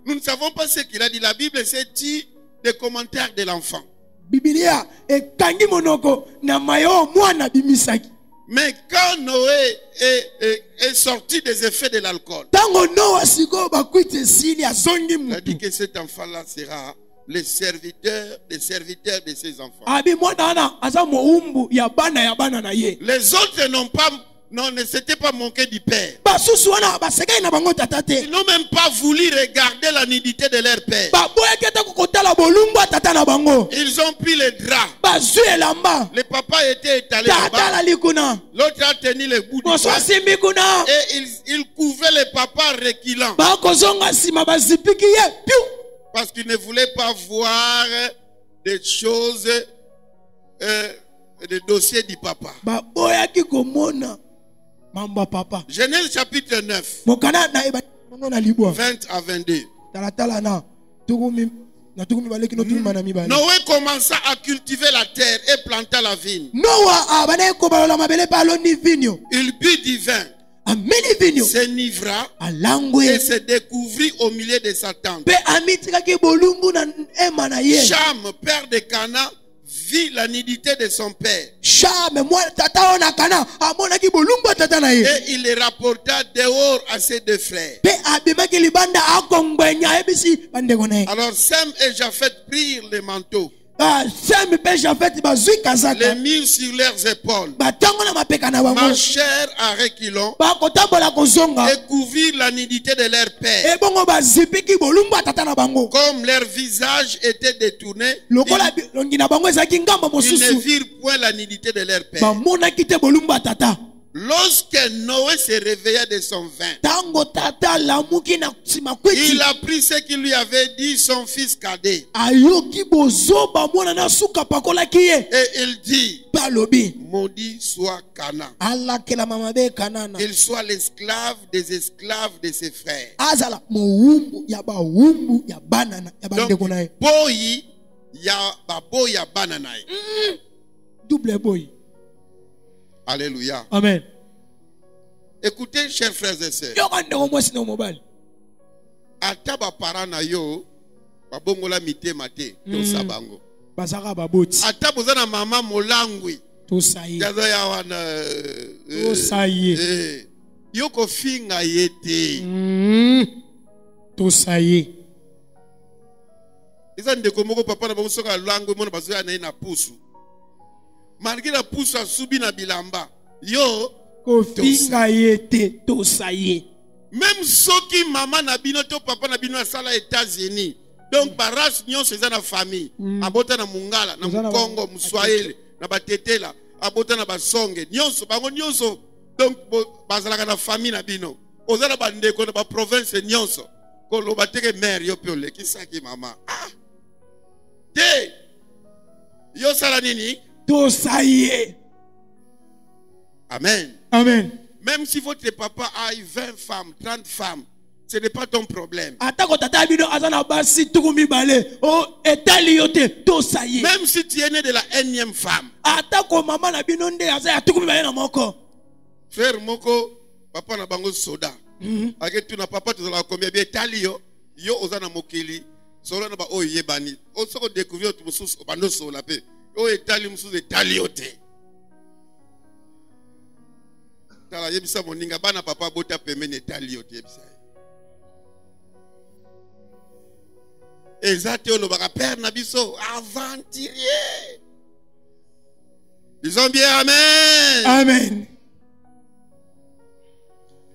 Nous ne savons pas ce qu'il a dit. La Bible c'est dit des commentaires de l'enfant.
bibilia ekangi monoko na mayo mwana bimisaki.
Mais quand Noé est sorti des effets de l'alcool,
tango Noa siko bakwite esili azongi
il a dit
mutu.
que cet enfant-là sera le serviteur de ses enfants.
abi mwana wana aza moumbu ya bana na ye.
Les autres n'ont pas Non, ne s'était pas moqué du père.
basusu wana basekaki na bango tata te.
Ils n'ont même pas voulu regarder la nudité de leur père.
baboyaki ata kokotala bolumbu ya tata na bango.
Ils ont pris les draps.
bazwi elamba
Le papa était étalé
tata
là-bas.
lali kuna.
L'autre a tenu le bout du
mosu
bras.
asimbi kuna.
Et il couvait le papa reculant.
bakozonga nsima bazipiki ye piu.
Parce qu'il ne voulait pas voir des choses, des dossiers du papa.
baboyaki komona mambo ya papa.
Genèse chapitre 9,
mokana na eba bango na libwa.
20 à 22.
talatala na tukumi na tukumi baleki no tukumi na mibale.
Noé commença à cultiver la terre et planta la vigne.
noa abanaye kobalola mabele mpe aloni vinyo.
Il but du vin,
ameni vinyo.
s'enivra et
alangwe
se découvrit au milieu de sa tente.
mpe amitikaki bolumbu na ema na ye.
Cham, père de Cana, vit la nudité de son père.
shame mwana tata oyo na kana amonaki bolumbu ya tata na ye.
Et il le rapporta dehors à ses deux frères.
mpe abimaki libanda akongwenya ayebisi bandeko na ye.
Alors Sem et Japheth prirent les manteaux,
semi mpe jafeti bazwi
les
kazaka
mirent sur leurs épaules,
batango na mapeka na bango.
marchèrent à reculons
bakotambola kozonga
et couvrirent la nudité de leur père.
ebongo bazipiki bolumbu ya tata na bango.
Comme leur visage était détourné,
lokola bilongi na bango ezalaki ngambo
ils ne
mosusu
virent point la nudité de leur père.
bamonaki te bolumbu ya tata.
Lorsque Noé se réveilla de son vin,
tango tata alamuki na nsima kweti
il apprit ce qu'il lui avait dit son fils cadet.
ayoki bozoba mwana na suka pakolaki ye
Et il dit,
mpe alobi
maudit soit Cana,
alakelama mabe kanana
qu'il soit l'esclave des esclaves de ses frères.
azala mowumbu ya bawumbu ya banana ya
Donc,
bandeko na ye.
boyi ya baboyi ya bana na ye.
double boy.
Alléluia.
Amen.
Écoutez, chers frères et sœurs,
yoka ndeko mwasi na mobali
ata bapara na yo babongola mitema te tosa bango.
bazaka baboti
Ata boza na mama molangwi
tosaye
jazo ya wana
tosaye
yo kofinga ye te.
tosaye
Eza ndeko moko papa na bango soka langwi mona bazoya na ye na pusu. Malgré la pusu asubi na bilamba yo
kofinga ye te tosaye.
même soki mama na bino to papa na bino asala États-Unis, donc barace nyonso eza na famille, abota na mungala na mukongo muswahili na batetela abota na basonge nyonso bango nyonso, donc bazalaka na famille na bino oza na bandeko na ba province nyonso koloba teke mère yo pe olekisaki mama te yo sala nini
tosaye.
Amen.
Amen.
Même si votre papa a 20 femmes, 30 femmes, ce n'est pas ton problème.
atako tata bino azana basi tukumi bale o etali yote tosaye.
Même si tu es né de la énième femme.
atako mama na bino nde aza ya tukumi bale na moko.
Frère moko, papa na bango soda. Ake tu na papa tu la combien bien etali yo, yo ozana mokili. Solo na ba o yebani. O soko découvrir tu mususu bando sola pe. O etali mususu etali yote. Tala yebisa moninga bana papa bota pemene etali yote yebisa. Exacte le père Nabiso, aventurier. Disons bien Amen.
Amen.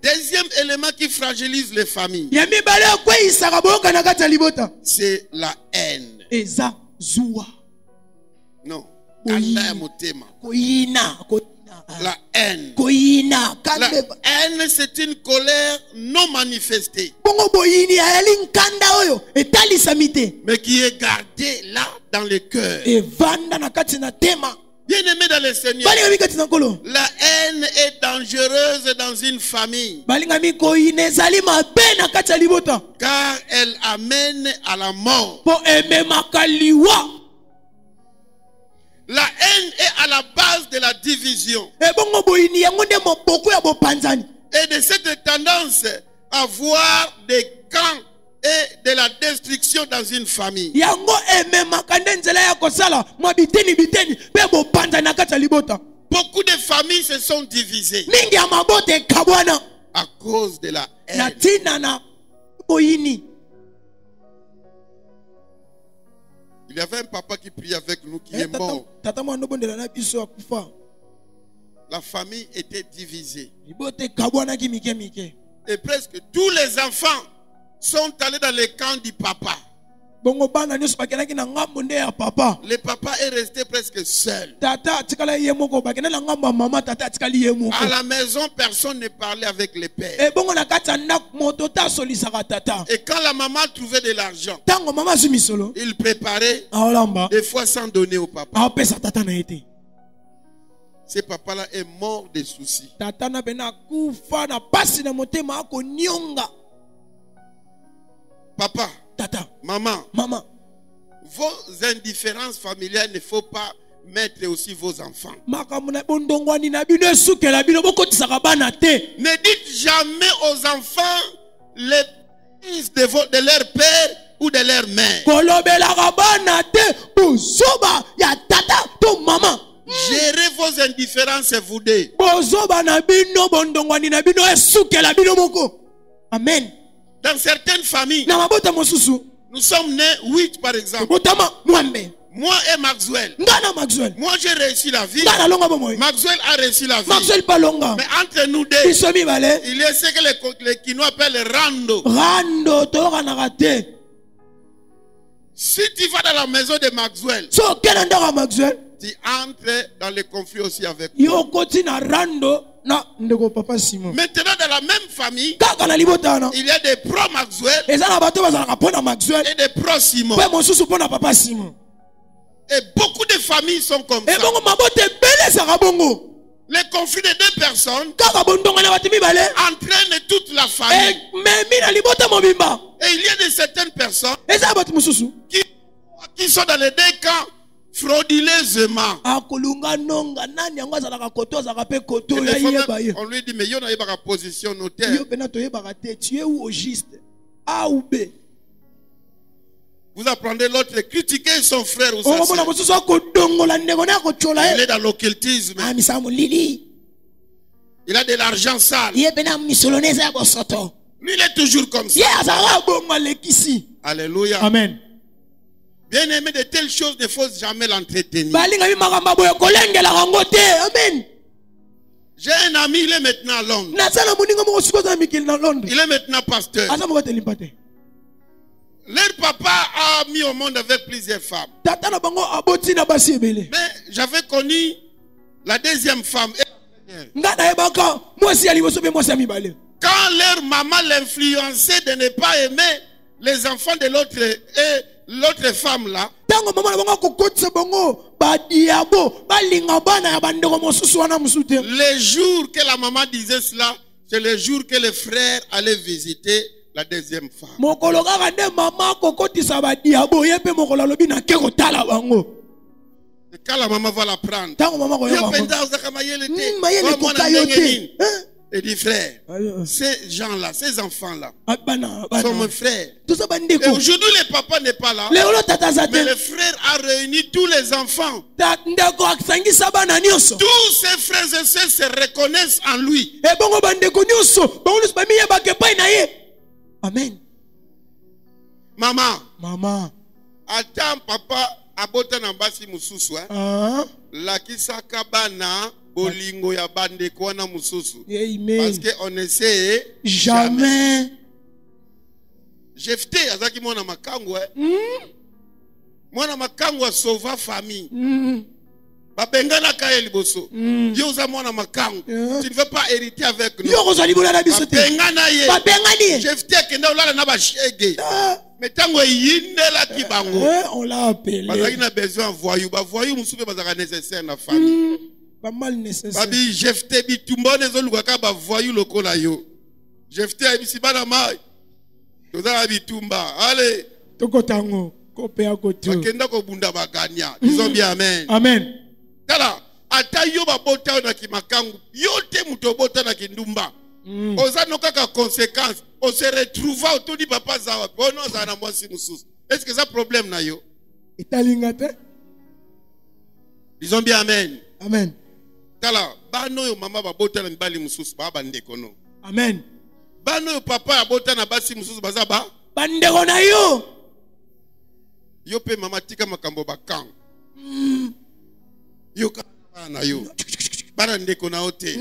Deuxième élément qui fragilise les familles,
yami bale kwe isaka boka na kata libota
c'est la haine.
eza zuwa
Non.
Oui.
Kanda ya motema.
koyina
La haine.
koyina
La
kande
haine, c'est une colère non manifestée,
bongo boyini ayali nkanda oyo etalisami te
mais qui est gardée là dans le cœur.
evanda na kati na tema.
Bien-aimé dans le Seigneur,
balingami kati na nkolo
la haine est dangereuse dans une famille,
balingami koyina ezali mabe na kati ya libota
car elle amène à la mort.
mpo ememaka liwa.
La haine est à la base de la division
ebongo boyini yango nde moboko ya bopanzani
et de cette tendance à voir des camps et de la destruction dans une famille.
yango ememaka nde nzela ya kosala mwa biteni mpe bopanzani na kati ya libota.
Beaucoup de familles se sont divisées
mingi ya mabota ekabwana
à cause de la
na
haine.
ntina na boyini.
Il y avait un papa qui priait avec nous qui est mort.
tata mwana obondela na biso akufa
la famille était divisée.
liboso ekabwanaki mike mike.
Et presque tous les enfants sont allés dans le camp du papa.
Bongo bana nyonso bakendaki na ngambo nde ya papa.
Le papa est resté presque seul.
Tata atikala ye moko bakenda na ngambo ya mama, tata atikali ye moko.
À la maison, personne ne parlait avec le père.
E bongo na kati ya ndako moto tasolisaka tata.
Et quand la maman trouvait de l'argent,
Tango mama azwi misolo
il préparait
aolamba
des fois sans donner au papa.
aopesa tata na ye te.
Ce papa-là est mort de soucis.
Tata na bena kufa na pasi na motema akonyonga.
Papa,
Tata,
maman,
mama,
vos indifférences familiales, il ne faut pas mettre aussi vos enfants.
makambo na bondongwani na bino esukela bino bokotisaka bana te.
Ne dites jamais aux enfants les fils de leur père ou de leur mère.
Kolobelaka bana te bozoba ya tata to mama.
Gérez vos indifférences vous deux.
Bozoba na bino bondongwani na bino esukela bino moko. Amen.
Dans certaines familles,
Na mabota mosusu,
nous sommes nés 8 par exemple.
botama mwambe.
Moi et Maxwell.
Ngana Maxwell.
Moi j'ai réussi la vie.
Ngana longa bomoy.
Maxwell a réussi la vie.
Maxwell palonga.
Mais entre nous deux,
Biso mibale.
il y a ce que les Kinois appellent rando.
Rando to kana te.
Si tu vas dans la maison de Maxwell,
So kena ndaka Maxwell.
tu entres dans le conflit aussi avec moi.
Yo koti na rando na ndeko papa Simon.
Maintenant, dans la même famille,
Kaka na libotana.
il y a des pro Maxwell
Eza na bato bazalaka pona Maxwell.
et des pro Simon.
Pe mosusu pona papa Simon.
Et beaucoup de familles sont comme
E
ça.
bongo mabote bele saka bongo.
Les conflits de deux personnes
Kaka bondonga na bato mibale.
entraînent toute la famille.
E memi na libota mobimba.
Et il y a de certaines personnes
Eza bato mosusu.
qui sont dans les deux camps frauduleusement.
Akolunga nonga nani yango azalaka koto azalaka pe koto
Et
ya
des fois
yeba
même,
ye.
on lui dit, mais il y a une position notaire.
Yo pena toyebaka te, tu es où au juste? A ou B?
Vous apprenez l'autre, critiquer son frère ou sa
Okomona
sœur.
mosusu akodongola ndeko na akochola
Il
ye.
est dans l'occultisme.
Amisa molili.
Il a de l'argent sale.
Ye pena misoloneza ya bosoto.
Lui, il est toujours comme ça.
Ye azalaka bongo alekisi.
Alléluia.
Amen.
Bien aimé, de telles choses ne faut jamais l'entretenir.
Balinga mi makambo boye kolengelaka yango te. Amen.
J'ai un ami, il est maintenant à Londres.
Nazala moninga moko sikoyo aza mikili na Londres.
Il est maintenant pasteur.
Aza moko telimba te.
Leur papa a mis au monde avec plusieurs femmes.
Tata na bango aboti na basi ebele.
Mais j'avais connu la deuxième femme.
Nga nayebaka mwasi ya liboso pe mwasi ya mibale.
Quand leur maman l'influençait de ne pas aimer les enfants de l'autre femme là,
Tango mama na bango kokotisa bango badiabo balinga bana ya bandeko mosusu wana mosusu te.
les jours que la maman disait cela, c'est le jour que le frère allait visiter la deuxième femme.
Mokolo kaka nde mama kokotisa badiabo ye pe mokolo alobi na ke kotala bango.
Et quand la maman va la prendre,
Tango mama koyoka bango. Mayele koka yo te.
il dit frère,
Hein?
ces gens-là, ces enfants-là,
Bana
sont mes
bana.
frères.
Toza
Et
bandeko.
aujourd'hui, le papa n'est pas là.
Lelo tata za
Mais
te.
le frère a réuni tous les enfants.
Ndeko akisangisa bana nyonso.
Tous ses frères et sœurs se reconnaissent en lui.
E bongo bandeko nyonso. Bango nyonso bamiyebaka epai na ye. Amen.
Maman,
Mama.
attends papa abota na basi mususu
Ah.
lakisaka bana bolingo ya bandeko wana mususu.
Amen.
Parce qu'on ne sait
Jamais.
Jephté azaki mwana makango mwana makango sauva famille. Babenganaka ye liboso. Yo uza mwana makango. Tu ne veux pas hériter avec nous.
Yo kozali bolala biso te.
Babengana ye.
Babengani ye.
Jephté akenda olala na bashege. Mais tango yindelaki bango.
On l'a appelé.
Bazaki na besoin voyou. Ba voyou musupe bazaka nécessaire na famille.
Pas mal nécessaire.
Babi Jephté bitumba nezolukaka ba voyou lokola yo. Jephté abisi bana mai. Toza bitumba. Allez.
Tokotango. Kope akoto.
Bakenda ko bunda baganya. Disons bien amen.
Amen.
Tala ata yo babota na kimakangu. Yo te mutobota na kindumba. Oza no kaka conséquence. On se retrouva autour du papa zawa. Bono za na mwasi mususu. Est-ce que ça problème na yo?
Italinga te.
Disons bien amen.
Amen.
Tala bano yo mama babota na mibali mususu ba bandeko no.
Amen.
Bano yo papa abota na basi mususu baza ba
Bandeko na yo.
yo pe mama tika makambo bakang. Yo ka na yo. bana ndeko na ote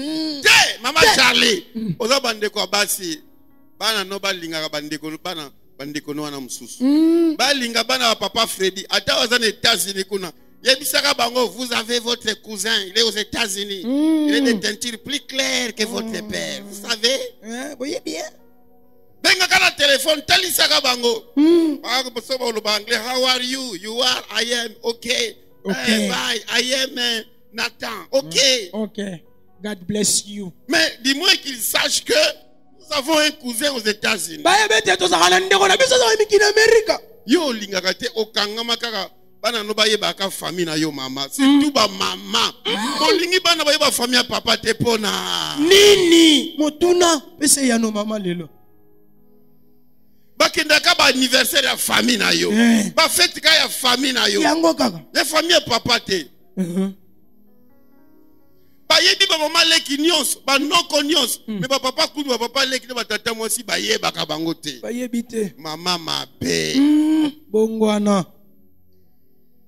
te mama Charlie oza bandeko abasi bana no balinga bandeko bana bandeko no wana mususu balinga bana wa papa Freddy ata waza na États-Unis kuna yebisaka bango vous avez votre cousin il est aux États-Unis il a des teintures plus claires que votre père vous savez
voyez bien
benga kana téléphone talisaka bango ba ko soba lo anglais how are you you are I am okay bye I am Nathan okay
God bless you
mais dis-moi qu'il sache que nous avons un cousin aux États-Unis
ba bete to sakana ndeko na biso za mikina America
yo lingaka te okangama kaka bana no ba yeba ka famille na yo mama surtout ba mama olingi bana ba yeba famille ya papa te pona
nini motuna pese ya no mama lelo
bakenda ka ba anniversaire ya famille na yo ba fête ka ya famille na yo
yango kaka
ya famille ya papa te ba yebi ba mama leki nyonso ba noko nyonso mais ba papa kudu ba papa leki ne ba tata mwasi ba yeba ka bango te
ba yebi te
mama mabe
bongwana.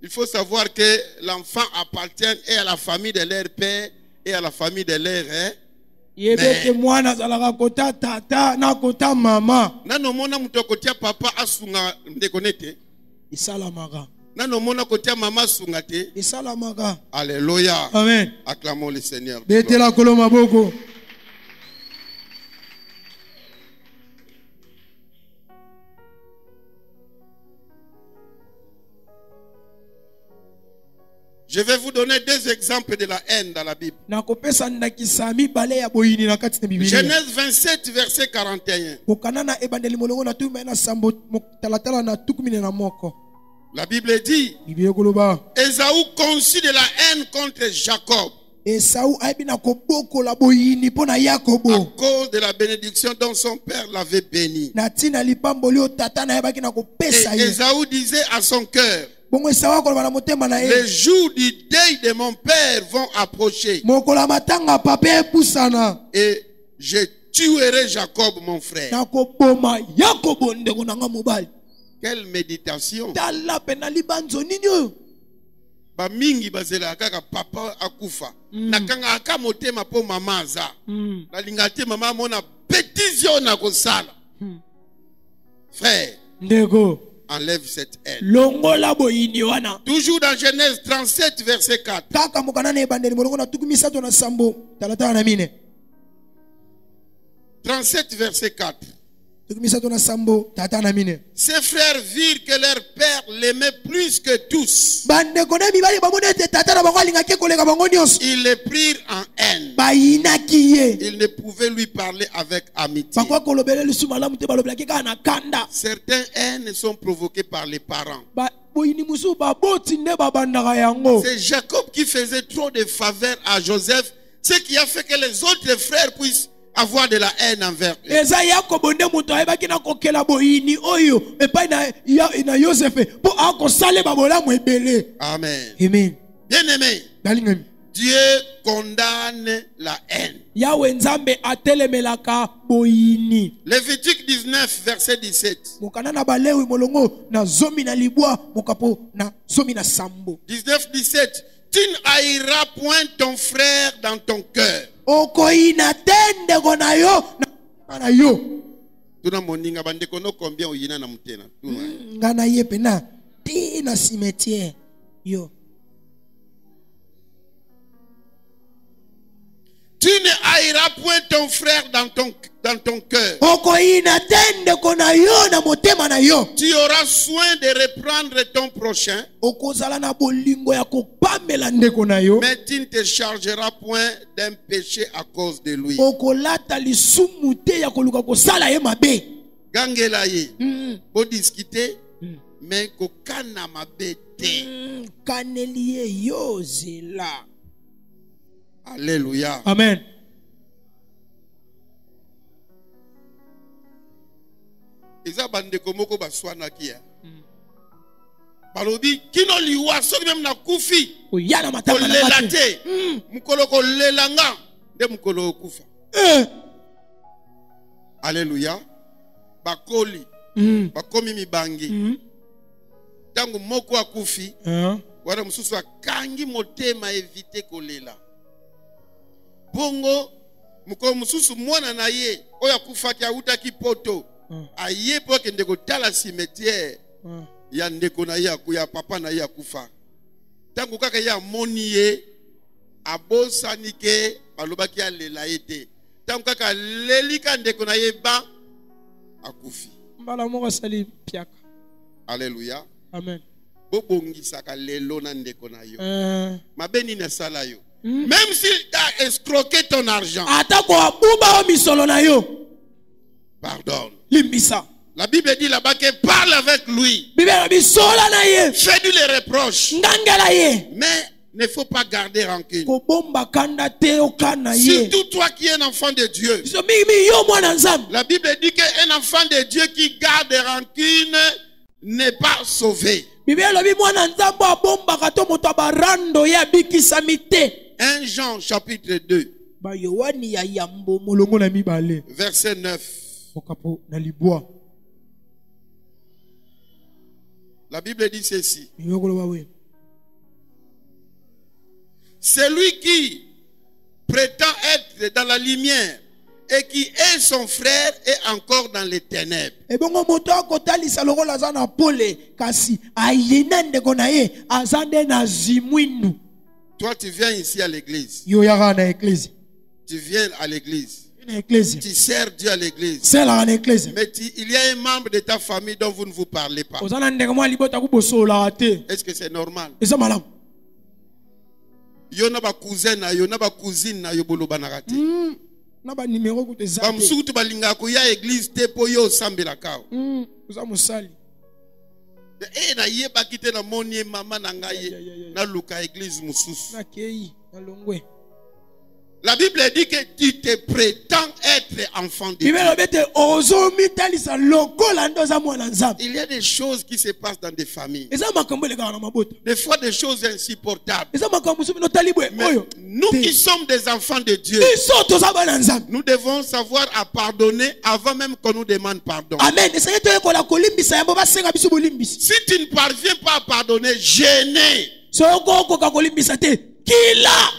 Il faut savoir que l'enfant appartient et à la famille de leur père et à la famille de leur
yebeke mwana zalaka kota tata na kota mama
nano mona muto kotia papa asunga ndekonete
isalamaka
nano mona kotia mama asunga te
isalamaka.
Alléluia.
Amen.
Acclamons le Seigneur.
Betela koloma boko.
Je vais vous donner deux exemples de la haine dans la Bible. Genèse 27, verset 41. La Bible dit, Ésaü conçut de la haine contre Jacob à cause de la bénédiction dont son père l'avait béni. Et Ésaü disait à son cœur, les jours du deuil de mon père vont approcher et je tuerai Jacob mon frère. Quelle méditation. Ba mingi bazela kaka papa akufa nakanga aka motema po mama aza balinga te mama mona pétition na kosala frère ndeko enlève cette haine. Toujours dans Genèse 37 verset 4. 37 verset 4. Ses frères virent que leur père l'aimait plus que tous. Ils le prirent en haine. Ils ne pouvaient lui parler avec amitié. Certaines haines sont provoquées par les parents. C'est Jacob qui faisait trop de faveurs à Joseph, ce qui a fait que les autres frères puissent avoir de la haine envers eux. Amen. Bien-aimé, Dieu condamne la haine. Lévitique 19 verset 17. 19-17. Tu n'haïras point ton frère dans ton cœur. Tuna moninga bandeko no combien oyina na mutena.
Ngana yepena tina cimetière yo.
Tu ne haïras point ton frère dans ton cœur. Tu auras soin de reprendre ton prochain. Mais tu ne te chargeras point d'un péché à cause de lui. Gangela ye. Pour discuter. Mais kokana mabete.
Kanelie yo zela.
Alléluia.
Amen.
Eza bandeko moko baswana kia. Balobi kino liwa soki même na kufi.
Oyana matanga na
late. Mukolo ko lelanga de mukolo kufa. Alléluia. Bakoli. Bakomi mibangi. Tangu moko akufi. Wana mususu akangi motema éviter kolela. bongo mukolo mususu mwana na ye oyo akufaki awutaki poto aye po akende kotala cimetière ya ndeko na ye ya papa na ye akufa ntango kaka ye amoni ye abosani ke balobaki alela ye te ntango kaka lelika ndeko na ye ba akufi.
mbala moko asali piaka.
Alléluia.
Amen.
Bobongisaka lelo na ndeko na yo mabe nini asala yo. Même s'il t'a escroqué ton argent, pardonne. La Bible dit là-bas que parle avec lui. Fais-lui les reproches. Mais ne faut pas garder rancune. Surtout toi qui es un enfant de Dieu. La Bible dit qu'un enfant de Dieu qui garde rancune n'est pas sauvé. 1 Jean chapitre 2 verset 9. La Bible dit ceci. Celui qui prétend être dans la lumière et qui est son frère est encore dans les ténèbres. Toi, tu viens ici à l'église. Tu viens à l'église. Tu sers Dieu à l'église. Mais il y a un membre de ta famille dont vous ne vous parlez pas. Est-ce que c'est normal? Yo na ba cousin na yo na ba cousine na yo boloba na kati. Ba msutu balinga ko ya église te po yo sambela kao. Na ye ba kite na moni mama na ngaye na luka église mususu. La Bible dit que tu te prétends être enfant de Dieu. Il y a des choses qui se passent dans des familles. Des fois des choses insupportables. Mais nous qui sommes des enfants de Dieu, nous devons savoir à pardonner avant même qu'on nous demande pardon.
Amen.
Si tu ne parviens pas à pardonner, gêné,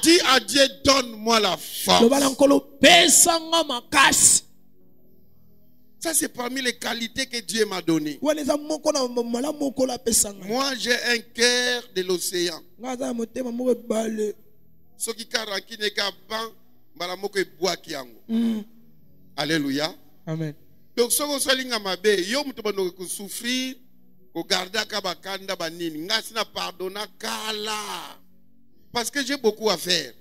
dis à Dieu, donne-moi la force. Ça, c'est parmi les qualités que Dieu m'a données. Moi, j'ai un cœur de l'océan. Alléluia.
Amen.
Donc, ce que vous souffrir, parce que j'ai beaucoup à faire.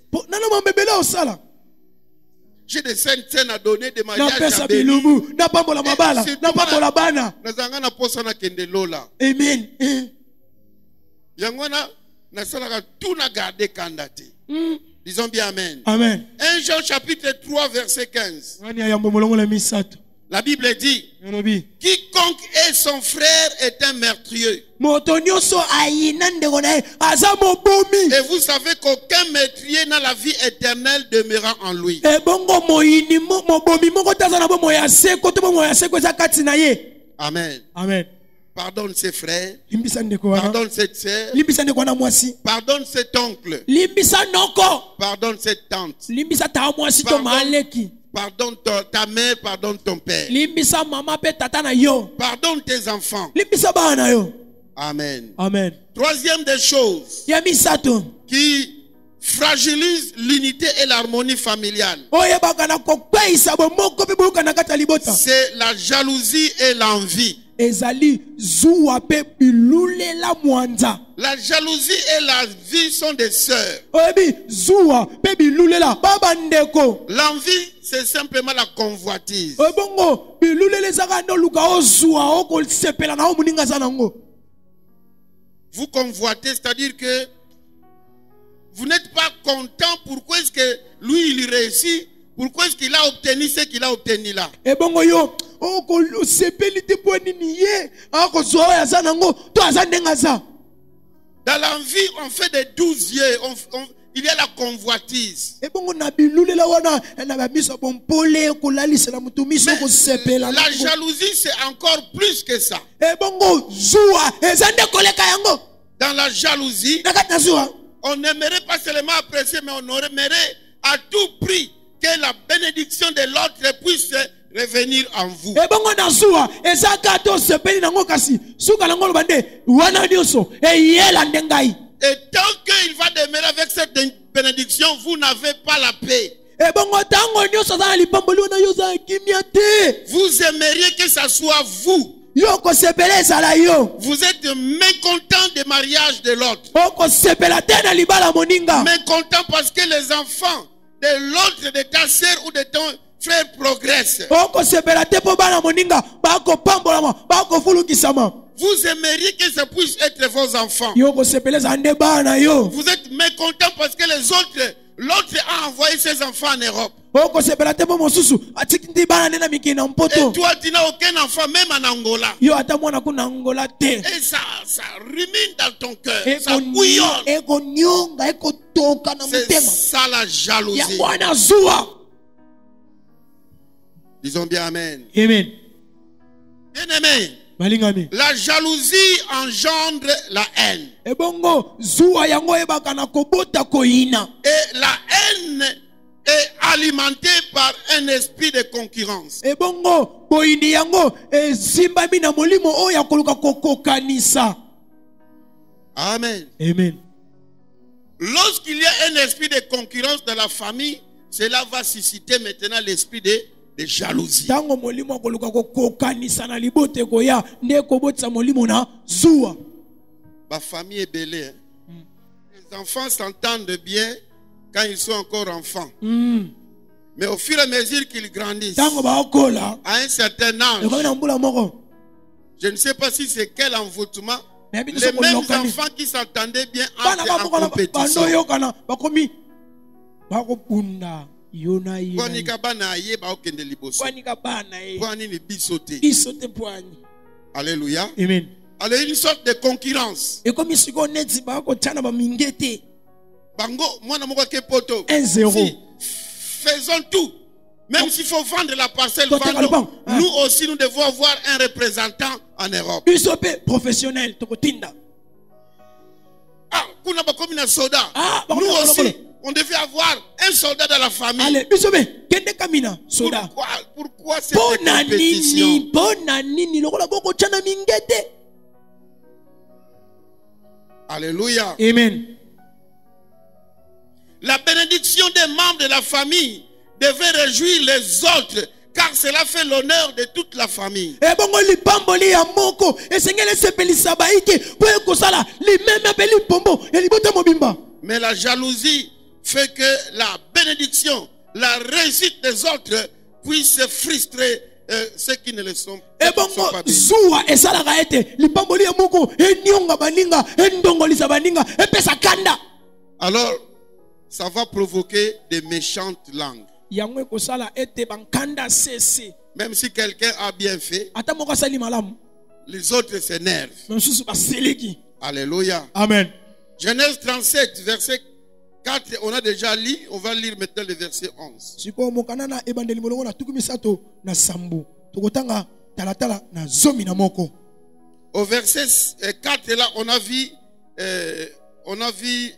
J'ai des scènes à donner, des mariages à bénir.
Amen.
Disons bien Amen.
Amen.
1 Jean chapitre 3 verset 15. La Bible dit, quiconque est son frère est un meurtrier. Et vous savez qu'aucun meurtrier n'a la vie éternelle demeurant en lui. Amen.
Amen.
Pardonne ses frères. Pardonne cette sœur. Pardonne cet oncle. Pardonne cette tante. Pardonne ta mère, pardonne ton père. Pardonne tes enfants. Amen.
Amen.
Troisième des choses qui fragilise l'unité et l'harmonie familiale, c'est la jalousie et l'envie. La jalousie et l'envie sont des sœurs. L'envie, c'est simplement la convoitise. Vous convoitez, c'est-à-dire que vous n'êtes pas content. Pourquoi est-ce que lui, il réussit? Pourquoi est-ce qu'il a obtenu ce qu'il a obtenu là? Dans l'envie, on fait des 12 yeux. Il y a la convoitise. Mais la jalousie, c'est encore plus que ça. Dans la jalousie, on n'aimerait pas seulement apprécier, mais on aimerait à tout prix que la bénédiction de l'autre puisse revenir en vous.
ebongo na zuwa ezaka to sepeli nango kasi suka nango lobande wana dioso eyela ndengai.
Et tant qu'il va demeurer avec cette bénédiction, vous n'avez pas la paix.
ebongo tango dioso za lipamboli na yo za kimia te.
Vous aimeriez que ça soit vous.
Yo ko sepele sala yo.
Vous êtes mécontent du mariage de l'autre.
Oko sepela te na libala moninga.
Mécontent parce que les enfants de l'autre, de ta sœur ou de ton frère progressent.
Oko sepela te po bana moninga bako pambolama bako fulukisama.
Vous aimeriez que ça puisse être vos enfants.
Yo ko sepele za nde bana yo.
Vous êtes mécontent parce que les autres, l'autre a envoyé ses enfants en Europe.
Oko sepela te po mosusu atiki bana nena mikina mpoto.
Et toi tu n'as aucun enfant même en Angola.
Yo ata mwana kuna Angola te.
Et ça rumine dans ton cœur. Ça
Eko
bouillonne.
eko nyonga eko toka na
C'est
mutema.
ça la
Ya
jalousie.
mwana zuwa.
Disons bien amen.
Amen.
Bien aimé.
Malingami.
La jalousie engendre la haine.
Ebongo zuwa yango ebaka na kobota koina.
Et la haine est alimentée par un esprit de concurrence.
Ebongo boini yango simbami na molimo oya koluka kokokanisa.
Amen.
Amen.
Lorsqu'il y a un esprit de concurrence dans la famille, cela va susciter maintenant l'esprit de jalousie.
Tango molimo koluka kokokanisa na libote koya nde kobotsa molimo na zuwa.
Ma famille est belle. Les enfants s'entendent bien quand ils sont encore enfants. Mais au fur et à mesure qu'ils grandissent,
Tango baokola.
à un certain âge,
Ekomi na mbula moko.
je ne sais pas si c'est quel envoûtement,
Les
les mêmes enfants qui s'entendaient bien
bana
entrent en
bana
compétition.
bando yokana bakomi bakopunda yona yona.
Kwanika bana ye ba okende liboso.
Kwanika bana e.
Kwani ni bisote.
Isote pwani.
Alléluia.
Amen.
Alors une sorte de concurrence.
Ekomi siko neti bako tana ba mingete.
Bango mwana moko ke poto.
1-0.
Si, faisons tout. Même s'il faut vendre la parcelle,
Toi, t'es
vendons.
galopant.
Nous aussi, nous devons avoir un représentant en Europe.
Isope professionnel tokotinda.
Ah, kuna bakomi na soda.
Ah,
nous
bakomi na
aussi,
kolobolo.
on devait avoir un soldat dans la famille.
Allez, isope kende kamina soda.
Pourquoi cette
Pona
compétition?
nini, pona nini lokola boko tana mingete.
Alléluia.
Amen.
La bénédiction des membres de la famille devait réjouir les autres, car cela fait l'honneur de toute la famille.
Ebongo lipamboli ya moko esengele sepelisa baike po ekosala limeme pe lipombo elibota mobimba.
Mais la jalousie fait que la bénédiction, la réussite des autres puisse frustrer ceux qui ne le sont,
Ebongo
pas bénis.
zuwa esalaka ete lipamboli ya moko enyonga baninga endongolisa baninga epesa kanda.
Alors, ça va provoquer des méchantes langues.
Yango ekosala ete bankanda sese.
Même si quelqu'un a bien fait,
Ata moko asali malamu.
les autres s'énervent.
Mosusu baseleki.
Alléluia.
Amen.
Genèse 37, verset 4, on a déjà lu. On va lire maintenant le verset 11.
Siko mokana na ebandeli molongo na tuku misato na sambu. Tokotanga talatala na zomi na moko.
Au verset 4, là, on a vu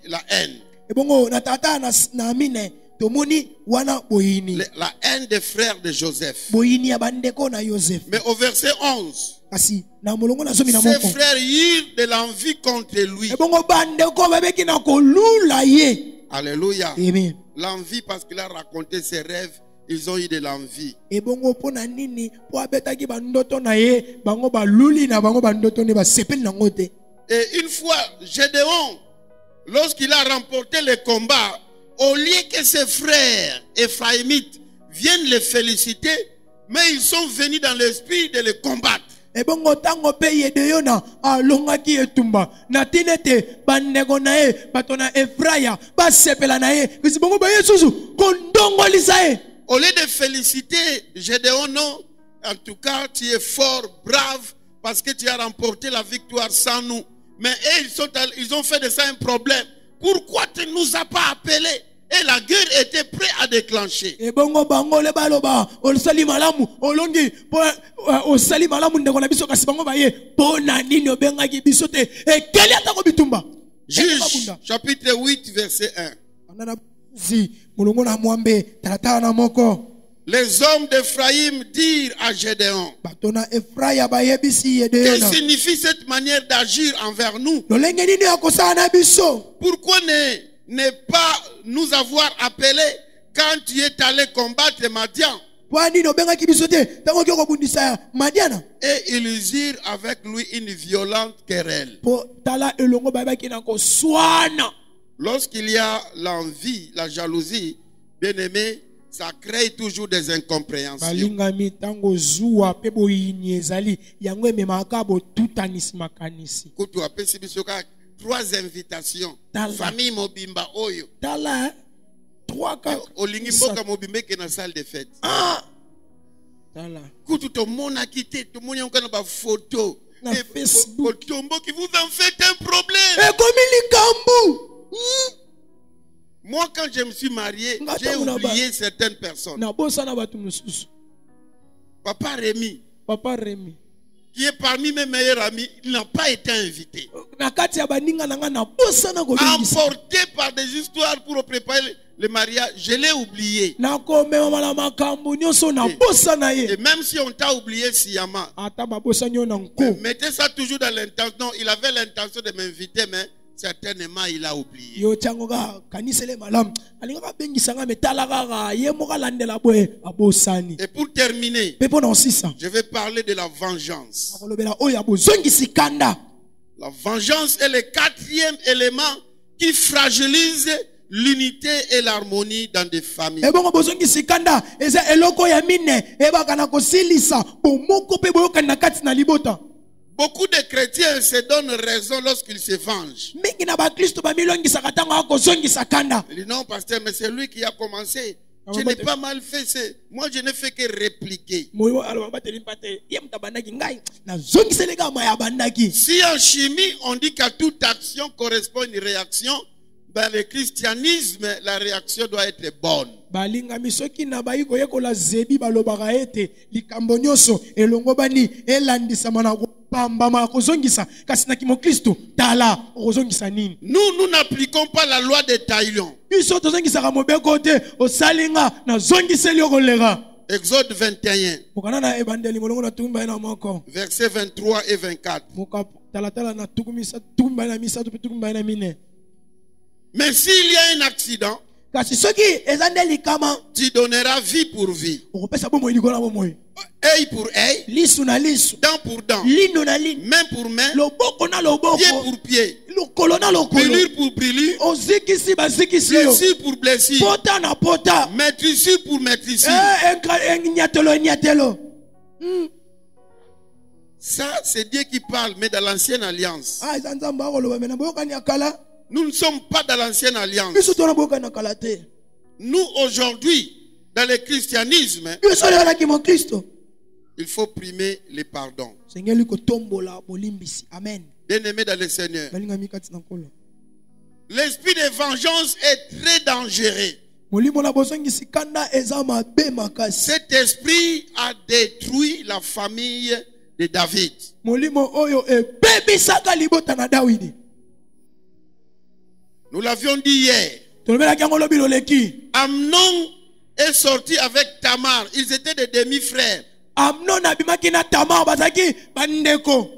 la haine.
Ebongo na tata na mine tomoni wana boyini.
La haine des frères de Joseph.
Boyini ya bandeko na Joseph.
Mais au verset 11,
Kasi na molongo na zomi na
ses
moko.
frères eurent de l'envie contre lui.
Ebongo bandeko babeki na kolula ye.
Alléluia.
Amen.
L'envie parce qu'il a raconté ses rêves, ils ont eu de l'envie.
Ebongo pona nini po abetaki bandoto na ye bango baluli na bango bandoto ne basepeli na ngote.
Et une fois, Gédéon, lorsqu'il a remporté le combat, au lieu que ses frères Ephraimites viennent le féliciter, mais ils sont venus dans l'esprit de le combattre.
Ebongo tango pe yedeyo na alongaki etumba na tinete bandeko na ye bato na Efraya basepela na ye kasi bongo ba Yesusu kondongolisa ye.
Au lieu de féliciter Gédéon, non, en tout cas, tu es fort, brave, parce que tu as remporté la victoire sans nous. Mais eux, ils ont fait de ça un problème. Pourquoi tu ne nous as pas appelés? Et la guerre était prête à déclencher.
Ebongo bango le baloba osali malamu olongi po osali malamu ndeko na biso kasi bango ba ye pona nini obengaki biso te ekeli atako bitumba.
Juge chapitre 8 verset 1.
zi mulungu na mwambe talatala na moko.
Les hommes d'Ephraïm dirent à Gédéon:
Batona Efraya bayebisi
que
Yedeona.
signifie cette manière d'agir envers nous?
Lolenge nini akosala na biso?
Pourquoi ne pas nous avoir appelés quand tu es allé combattre Madian?
Wani no benga kibiso te tango kyoko bundisa Madiana.
Et ils eurent avec lui une violente querelle.
Po tala elongo bayebaki na ko swana.
Lorsqu'il y a l'envie, la jalousie, bien-aimé, ça crée toujours des incompréhensions.
Balingami tango zuwa pe boyini ezali yango ememaka bo tutanisi makanisi.
Kutu apesi biso ka 3 invitations.
Tala.
Famille mobimba oyo.
Tala 3 ka
Olingi mboka mobimba ke na salle de fête.
ah tala
Kutu to mona kité, to mona ngana ba photo.
Na Facebook.
Tombo qui vous en faites un problème.
ekomi likambu.
Moi, quand je me suis marié,
Ngata
j'ai
muna ba.
oublié certaines personnes.
Na bosa na batu mususu.
Papa Rémi,
Papa Remy.
qui est parmi mes meilleurs amis, il n'a pas été invité.
Na kati ya baninga nanga na bosa na kobingisa.
Emporté par des histoires pour préparer le mariage, je l'ai oublié.
Na komema mala makambo nyonso na bosa na
Et
ye.
même si on t'a oublié sciemment,
Ata babosa nyo na nko.
mettez ça toujours dans l'intention. Non, il avait l'intention de m'inviter, mais certainement il a oublié.
Yo chango ka kanisele malam. Alinga ka bengisa nga metala kaka ye moka landela boye abosani.
Et pour terminer,
Pepo na osisa.
je vais parler de la vengeance.
Akolobela oyo abozongisi kanda.
La vengeance est le 4e élément qui fragilise l'unité et l'harmonie dans des familles.
Ebongo bozongisi kanda eza eloko ya mine ebaka na kosilisa bomoko pe boyoka na kati na libota.
Beaucoup de chrétiens se donnent raison lorsqu'ils se vengent.
Mingi na bakristo bamilongisaka ntango akozongisa kanda.
Il dit non, pasteur, mais c'est lui qui a commencé. Je n'ai pas mal fait. Moi, je n'ai fait que répliquer.
Moyo alo bateli mpate ye mutabandaki ngai na zongisele kama ya bandaki.
Si en chimie, on dit qu'à toute action correspond une réaction, dans le christianisme, la réaction doit être bonne.
Balingami soki na bayiko yekola zebi balobaka ete likambo nyonso elongo bani elandisama na kopambama kozongisa kasi na kimokristo tala okozongisa nini.
Nous n'appliquons pas la loi des taillons.
Biso tozongisaka mobeko te osalinga na zongiseli okoleka.
Exode 21,
Mokana na ebandeli molongo na tumba na moko.
versets 23 et 24.
Moka talatala na tukumisa tumba na misato pe tumba na mine.
Mais s'il y a un accident,
Kasi soki ezandeli kama
tu donneras vie pour vie,
okopesa bomo ilikola bomo.
œil pour œil,
Lisu na lisu.
dent pour dent,
Lino na lino.
main pour main,
Loboko na loboko.
pied pour pied,
Lokolo na lokolo.
brûlure pour brûlure,
Ozikisi bazikisi yo.
blessure pour blessure,
Pota na pota.
maîtrisure pour maîtrisure.
Nyatelo nyatelo.
Ça, c'est Dieu qui parle, mais dans l'ancienne alliance.
Ah, zanzamba akoloba mena boyoka ni akala.
Nous ne sommes pas dans l'ancienne alliance.
Biso tona boyoka na kala te.
Nous, aujourd'hui, dans le christianisme,
Biso le na kimo Kristo.
il faut primer les pardons.
Sengeli ko tombola bolimbisi. Amen.
Bien-aimés dans le Seigneur,
Balinga mikati na kolo.
l'esprit de vengeance est très dangereux.
Molimo na bozongisi kanda eza mabe makasi.
Cet esprit a détruit la famille de David.
Molimo oyo ebebisaka libota na Dawidi.
Nous l'avions dit hier.
Tolobelaki yango lobi loleki.
Amnon est sorti avec Tamar. Ils étaient des demi-frères.
Amnon abimaki na Tamar bazaki bandeko.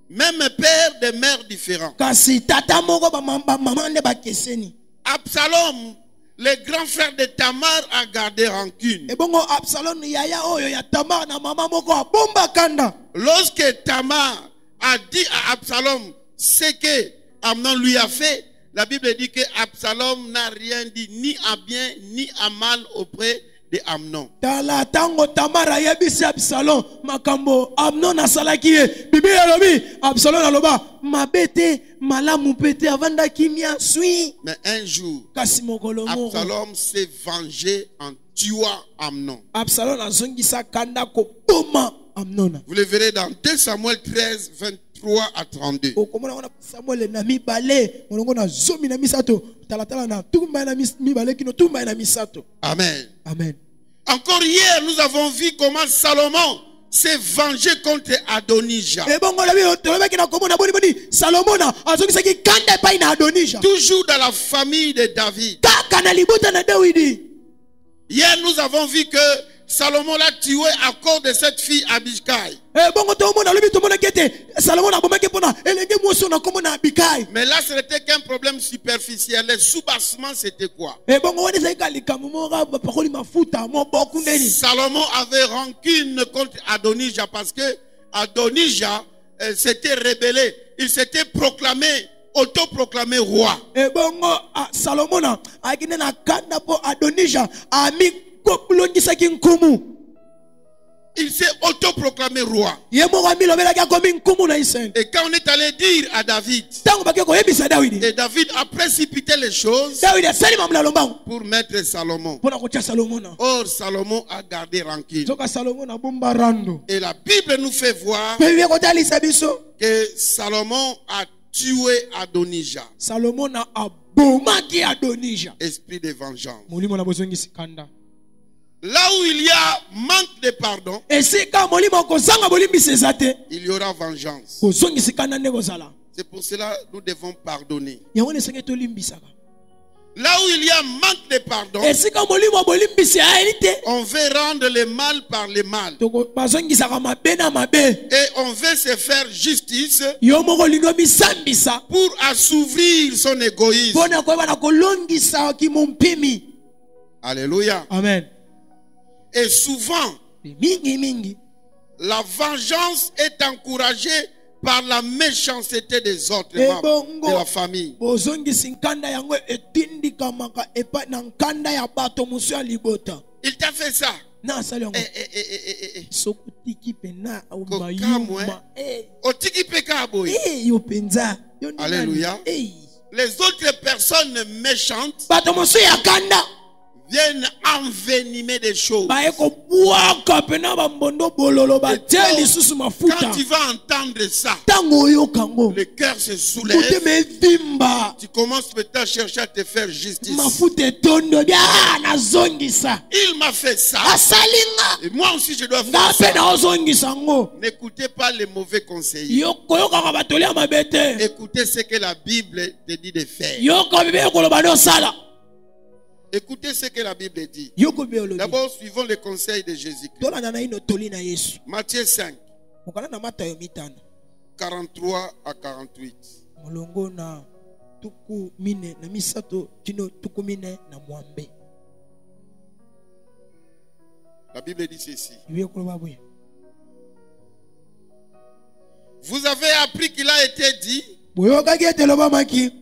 Même père de mères différents.
Kasi tata moko ba maman ne bakeseni.
Absalom, le grand frère de Tamar, a gardé rancune.
Ebongo Absalom yaya oyo ya Tamar na mama moko abomba kanda.
Lorsque Tamar a dit à Absalom ce que Amnon lui a fait, la Bible dit que Absalom n'a rien dit ni à bien ni à mal auprès de Amnon.
Tala tango Tamar ayebisi Absalom makambo Amnon asalaki ye. Biblia lobi Absalom aloba mabete malamu pete avanda kimia sui.
Mais un jour,
Kasi mokolo moko
Absalom s'est vengé en tuant Amnon.
Absalom azongisa kanda ko boma Amnon.
Vous le verrez dans 2 Samuel 13, 23 à 32.
Okomona wana Samuel na mibale molongo na zomi na misato talatala na tumba na mibale kino tumba na misato.
Amen.
Amen.
Encore hier, nous avons vu comment Salomon s'est vengé contre Adonijah. Toujours dans la famille de David. Hier, nous avons vu que Salomon l'a tué à cause de cette fille Abigail. Mais là, ce n'était qu'un problème superficiel. Le soubassement, c'était quoi? Salomon avait rancune contre Adonijah parce que Adonijah s'était rébellé. Il s'était proclamé, autoproclamé roi. Il s'est autoproclamé roi. Et quand on est allé dire à David, et David a précipité les choses pour mettre Salomon. Or, Salomon a gardé rancune. Et la Bible nous fait voir que Salomon a tué Adonijah. Esprit de vengeance. Là où il y a manque de pardon, il y aura vengeance. C'est pour cela que nous devons pardonner. Là où il y a manque de pardon, on veut rendre le mal par le mal. Et on veut se faire justice pour assouvir son égoïsme. Alléluia.
Amen.
Et souvent, la vengeance est encouragée par la méchanceté des autres membres de la famille. Il t'a fait ça. Alléluia. Les autres personnes méchantes viennent envenimer des choses. Et quand tu vas entendre ça, le cœur se soulève. Tu commences peut-être à chercher à te faire justice. Il m'a fait ça. Et moi aussi je dois faire ça. N'écoutez pas les mauvais conseillers. Écoutez ce que la Bible te dit de faire. Écoutez ce que la Bible dit. D'abord, suivons les conseils de Jésus-Christ. Matthieu 5, 43 à 48. La Bible dit ceci. Vous avez appris qu'il a été dit: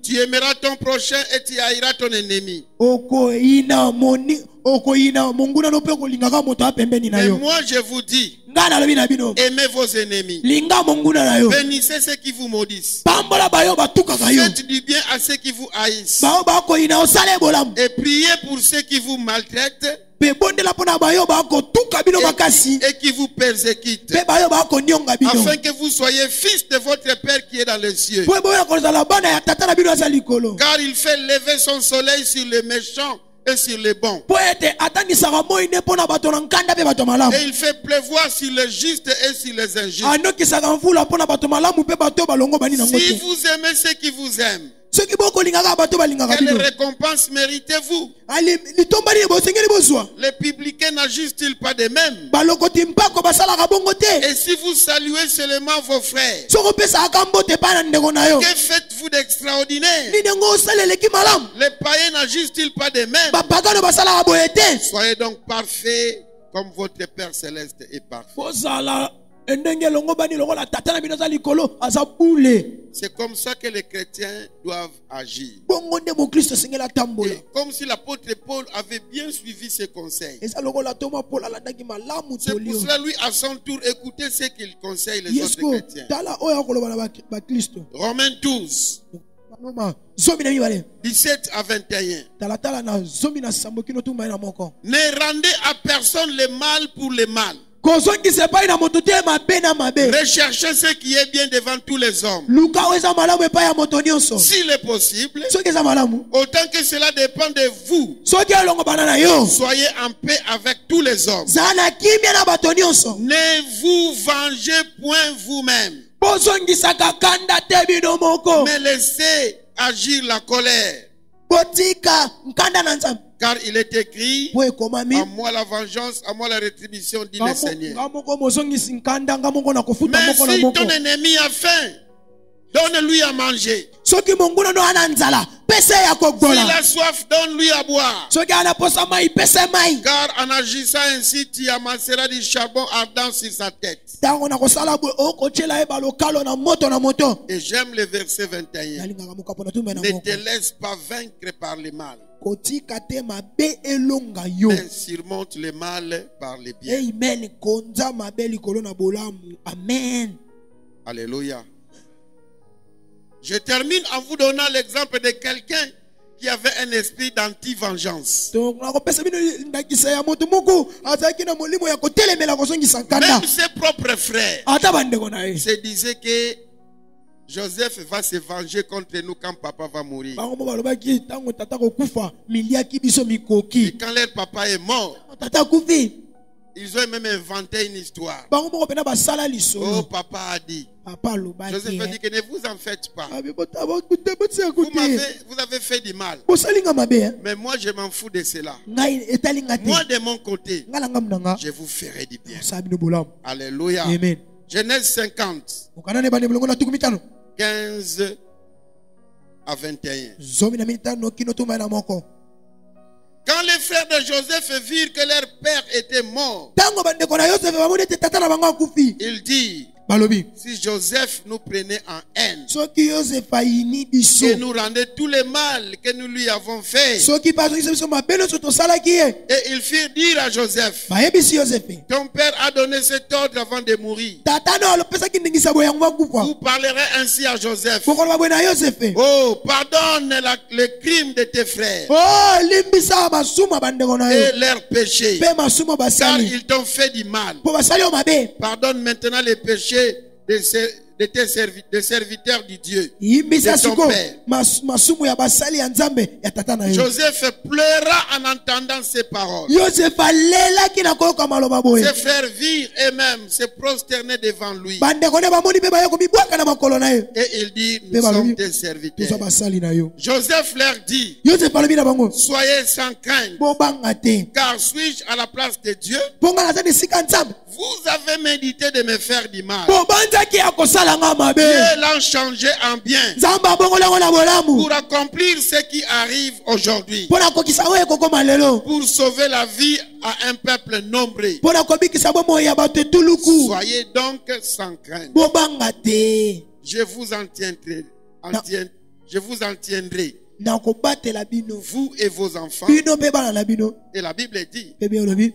tu aimeras ton prochain et tu haïras ton ennemi. Mais moi je vous dis, aimez vos ennemis, bénissez ceux qui vous maudissent, faites du bien à ceux qui vous haïssent, et priez pour ceux qui vous maltraitent et qui vous persécutent, afin que vous soyez fils de votre Père qui est dans les cieux. Car il fait lever son soleil sur les méchants et sur les bons, et il fait pleuvoir sur les justes et sur les injustes. Si vous aimez ceux qui vous aiment, quelle récompense méritez-vous? Les publicains n'agissent-ils pas de même? Et si vous saluez seulement vos frères, que faites-vous d'extraordinaire? Les païens n'agissent-ils pas de même? Soyez donc parfaits comme votre Père céleste est parfait. C'est comme ça que les chrétiens doivent agir. Et comme si l'apôtre Paul avait bien suivi ses conseils. C'est pour cela, lui, à son tour, écoutez ce qu'il conseille les autres chrétiens. Romains 12, 17 à 21. Ne rendez à personne le mal pour le mal.
kozongisa epai na moto te mabe na mabe.
Recherchez ce qui est bien devant tous les hommes.
Luka oyo eza malamu epai ya moto nyonso.
S'il est possible,
Soki eza malamu,
autant que cela dépend de vous,
soki elongo bana na yo,
soyez en paix avec tous les hommes.
zala na kimia na bato nyonso.
Ne vous vengez point vous-même,
Bozongisaka kanda te bino moko.
mais laissez agir la colère.
Botika nkanda na nzambe.
Car il est écrit,
Po ekomami,
à moi la vengeance, à moi la rétribution, dit le Seigneur.
nga moko mozongisi nkanda, nga moko na kofuta
Mais
moko na
si
moko.
ton ennemi a faim, donne-lui à manger.
Soki monguna no ana nzala, pese ya
S'il
kogola.
a soif, donne-lui à boire.
Soki ana posa mai, pese mai.
Car en agissant ainsi, tu amasseras du charbon ardent sur sa tête.
Tango na kosala bo okochela eba lokalo na moto na moto.
Et j'aime le verset 21.
Nalingaka moko pona tumbe na
Ne
moko.
te laisse pas vaincre par le mal,
Kotika te mabe elonga yo.
mais surmonte le mal par le bien.
Amen. Konza mabe likolo na bolamu. Amen.
Alléluia. Je termine en vous donnant l'exemple de quelqu'un qui avait un esprit d'anti-vengeance.
Donc nakopesa bino ndakisa ya moto moko azaki na molimo ya kotelemela kozongisa nkanda.
Même ses propres frères
Ata bandeko na ye.
se disaient que Joseph va se venger contre nous quand papa va mourir.
Bango mo balobaki tango tata kokufa miliaki biso mikoki.
Et quand leur papa est mort,
Tata kufi.
ils ont même inventé une histoire.
Bango moko pena basala
Oh,
lisolo.
papa a dit.
Papa lobaki.
Joseph a dit que ne vous en faites pas.
Vous
Vous avez fait du mal.
bosalinga mabe.
Mais moi, je m'en fous de cela.
Ngai etalinga te.
Moi, de mon côté,
Ngala ngamnanga.
je vous ferai du bien.
Sabino bolamu.
Alléluia.
Amen.
Genèse 50,
Ukanane bande bulongo na tukumitano.
15 à 21.
Zomi na mitano kino tuma na moko.
Quand les frères de Joseph virent que leur père était mort,
Tango bandeko na Yosef bamone te tata na bango akufi.
ils dirent,
Balobi.
si Joseph nous prenait en haine,
Soki Yosef ayini biso.
et nous rendait tout le mal que nous lui avons fait,
Soki bazongisa biso mabelo soto salaki ye.
et ils firent dire à Joseph,
Bayebisi Yosef.
ton père a donné cet ordre avant de mourir.
Tata no alopesaki ndingisa boya ngwa kufa.
Vous parlerez ainsi à Joseph.
Bokolo babwe na Yosef.
Oh, pardonne le crime de tes frères
Oh, limbisa masuma bandeko na
et
yo.
leurs péchés,
Pe masuma
car
basali.
ils t'ont fait du mal.
Po basali o mabe.
Pardonne maintenant les péchés de tes serviteurs du Dieu,
Yimbisa
de ton
siko
père.
masumu ya basali ya nzambe ya tata na yo.
Joseph pleura en entendant ces paroles.
Yosef alelaki na koyoka maloba boye.
Ses frères virent eux-mêmes se prosterner devant lui.
Bandeko ne bamoni pe baye komibwaka na makolo na ye.
Et il dit, nous sommes tes serviteurs.
Toza basali na yo.
Joseph leur dit,
Yosef alobi na bango.
soyez sans crainte,
Bobanga te.
car suis-je à la place de Dieu?
Bonga na sika nzambe.
Vous avez médité de me faire du mal.
Bobanzaki ya kosala nga mabe.
Dieu l'a changé en bien
Nzambe abongolango na bolamu.
pour accomplir ce qui arrive aujourd'hui,
Pona kokisa oyo ekokoma lelo.
pour sauver la vie à un peuple nombreux.
Pona kobikisa bomoi ya bato etuluku.
Soyez donc sans crainte.
Bobanga te.
Je vous en tiendrai. Je vous en tiendrai,
Na kobatela bino.
vous et vos enfants.
Bino pe bana na bino.
Et la Bible dit,
Pe biolobi.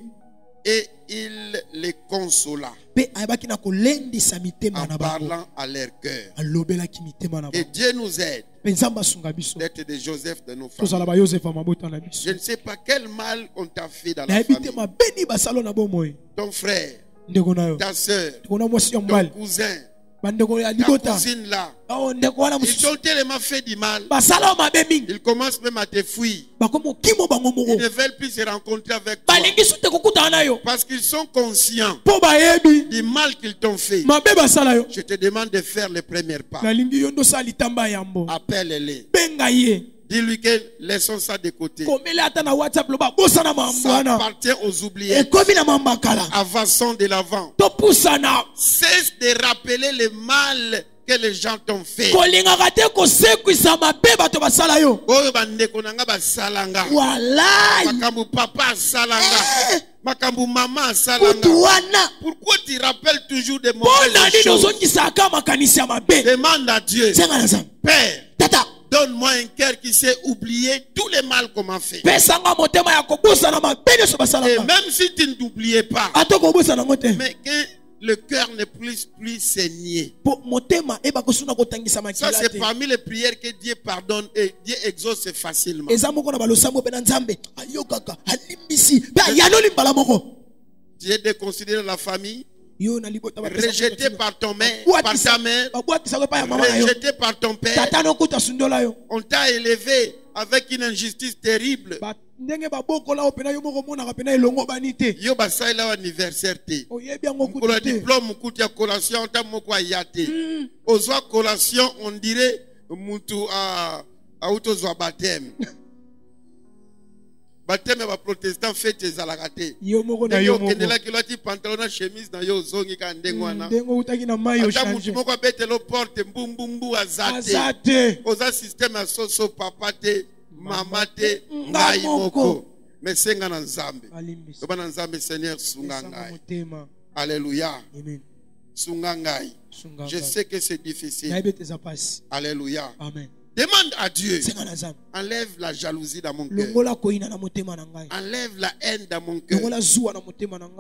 et il les consola
Pe ayebaki na kolendisa mitema
en
na bango.
parlant à leur cœur.
Alobelaki mitema na
Et
bango.
Dieu nous aide
Pe nzambe asunga biso.
d'être des Joseph de nos
Tozala
familles.
ba Yosef ya mabota na biso.
Je ne sais pas quel mal on t'a fait dans la
Nayebi te
famille.
mabeni basalo na bomoi.
Ton frère,
Ndeko na yo.
ta soeur,
Ndeko na mwasi ya
ton
mbali.
cousin,
Bandeko ya
ta
libota.
cousine là.
Oh ndeko wana
Ils
mususu.
t'ont tellement fait du mal.
Basalo mabe mingi.
Ils commencent même à te fuir.
Bakomo kimo bango
Ils
moko.
ne veulent plus se rencontrer avec toi.
Balingi sute kokutana na yo.
Parce qu'ils sont conscients
Po bayebi.
du mal qu'ils t'ont fait.
Mabe basala yo.
Je te demande de faire les premiers pas.
Nalingi yo ndo sali tamba yambo.
Appelle-les.
Benga ye.
Dis-lui que laissons ça de côté.
Komela ata na WhatsApp loba bosana
Ça
mambwana.
appartient aux oubliés.
Ekomi na mambakala.
Avançons de l'avant.
To pusana.
Cesse de rappeler le mal que les gens t'ont fait.
Kolingaka te kosekwisa mabe bato basala yo.
Oyo bandeko nanga basalanga.
Walai.
Makambu papa asalanga. Makambu mama
Kutu
asalanga.
wana.
Pourquoi tu rappelles toujours des
Bona
mauvaises
nini
choses?
ozongisaka makanisi ya mabe.
Demande à Dieu.
Senga na nzambe.
Père,
Tata.
donne-moi un cœur qui sait oublier tous les mal qu'on m'a fait.
Pesanga motema ya kobusana mabe nyonso
Et
basalaka.
même si tu ne t'oubliais pas,
Ata kobusana ngo te.
mais que le cœur ne puisse plus saigner.
Po motema eba kosuna kotangisa
Ça,
makila
c'est
te.
parmi les prières que Dieu pardonne et Dieu exauce facilement.
Eza moko na balosambo pe na nzambe. Ayokaka, alimbisi. Pe ayano limbala moko.
Tu es déconsidéré dans la famille,
yo na libota bapesa
rejeté par ta mère,
babwatisaka epai ya mama na yo
rejeté par ton père.
tata nokuta sundola yo
On t'a élevé avec une injustice terrible.
ndenge babokola yo pena yo moko monaka pena elongo bani te
Yo basala wa anniversaire te.
oyebi yango
Pour
kuta
le
te
diplôme kutia collation ta moko ayate. Ozwa collation on dirait mutu a autozwa baptême. Baptême ba protestant fête ezalakate.
yo moko na yo moko
Kendela kiloti pantalon na chemise na yo zongi ka ndengwana.
ndenge utaki na mai yo
Ata mutu
change
moko betelo porte mbumbumbu azate.
azate
Oza système ya soso papa te, mama te, ngai moko. Mais senga na nzambe.
alimbisa
Loba na nzambe Seigneur sunga ngai.
motema
Alléluia.
amen
Sunga ngai.
sunga
Je sais que c'est difficile.
nayebi eza pasi
Alléluia.
amen
Demande à Dieu.
senga na nzambe
Enlève la jalousie dans mon cœur.
longola koyina na motema na ngai
Enlève la haine dans mon cœur.
longola zuwa na motema na ngai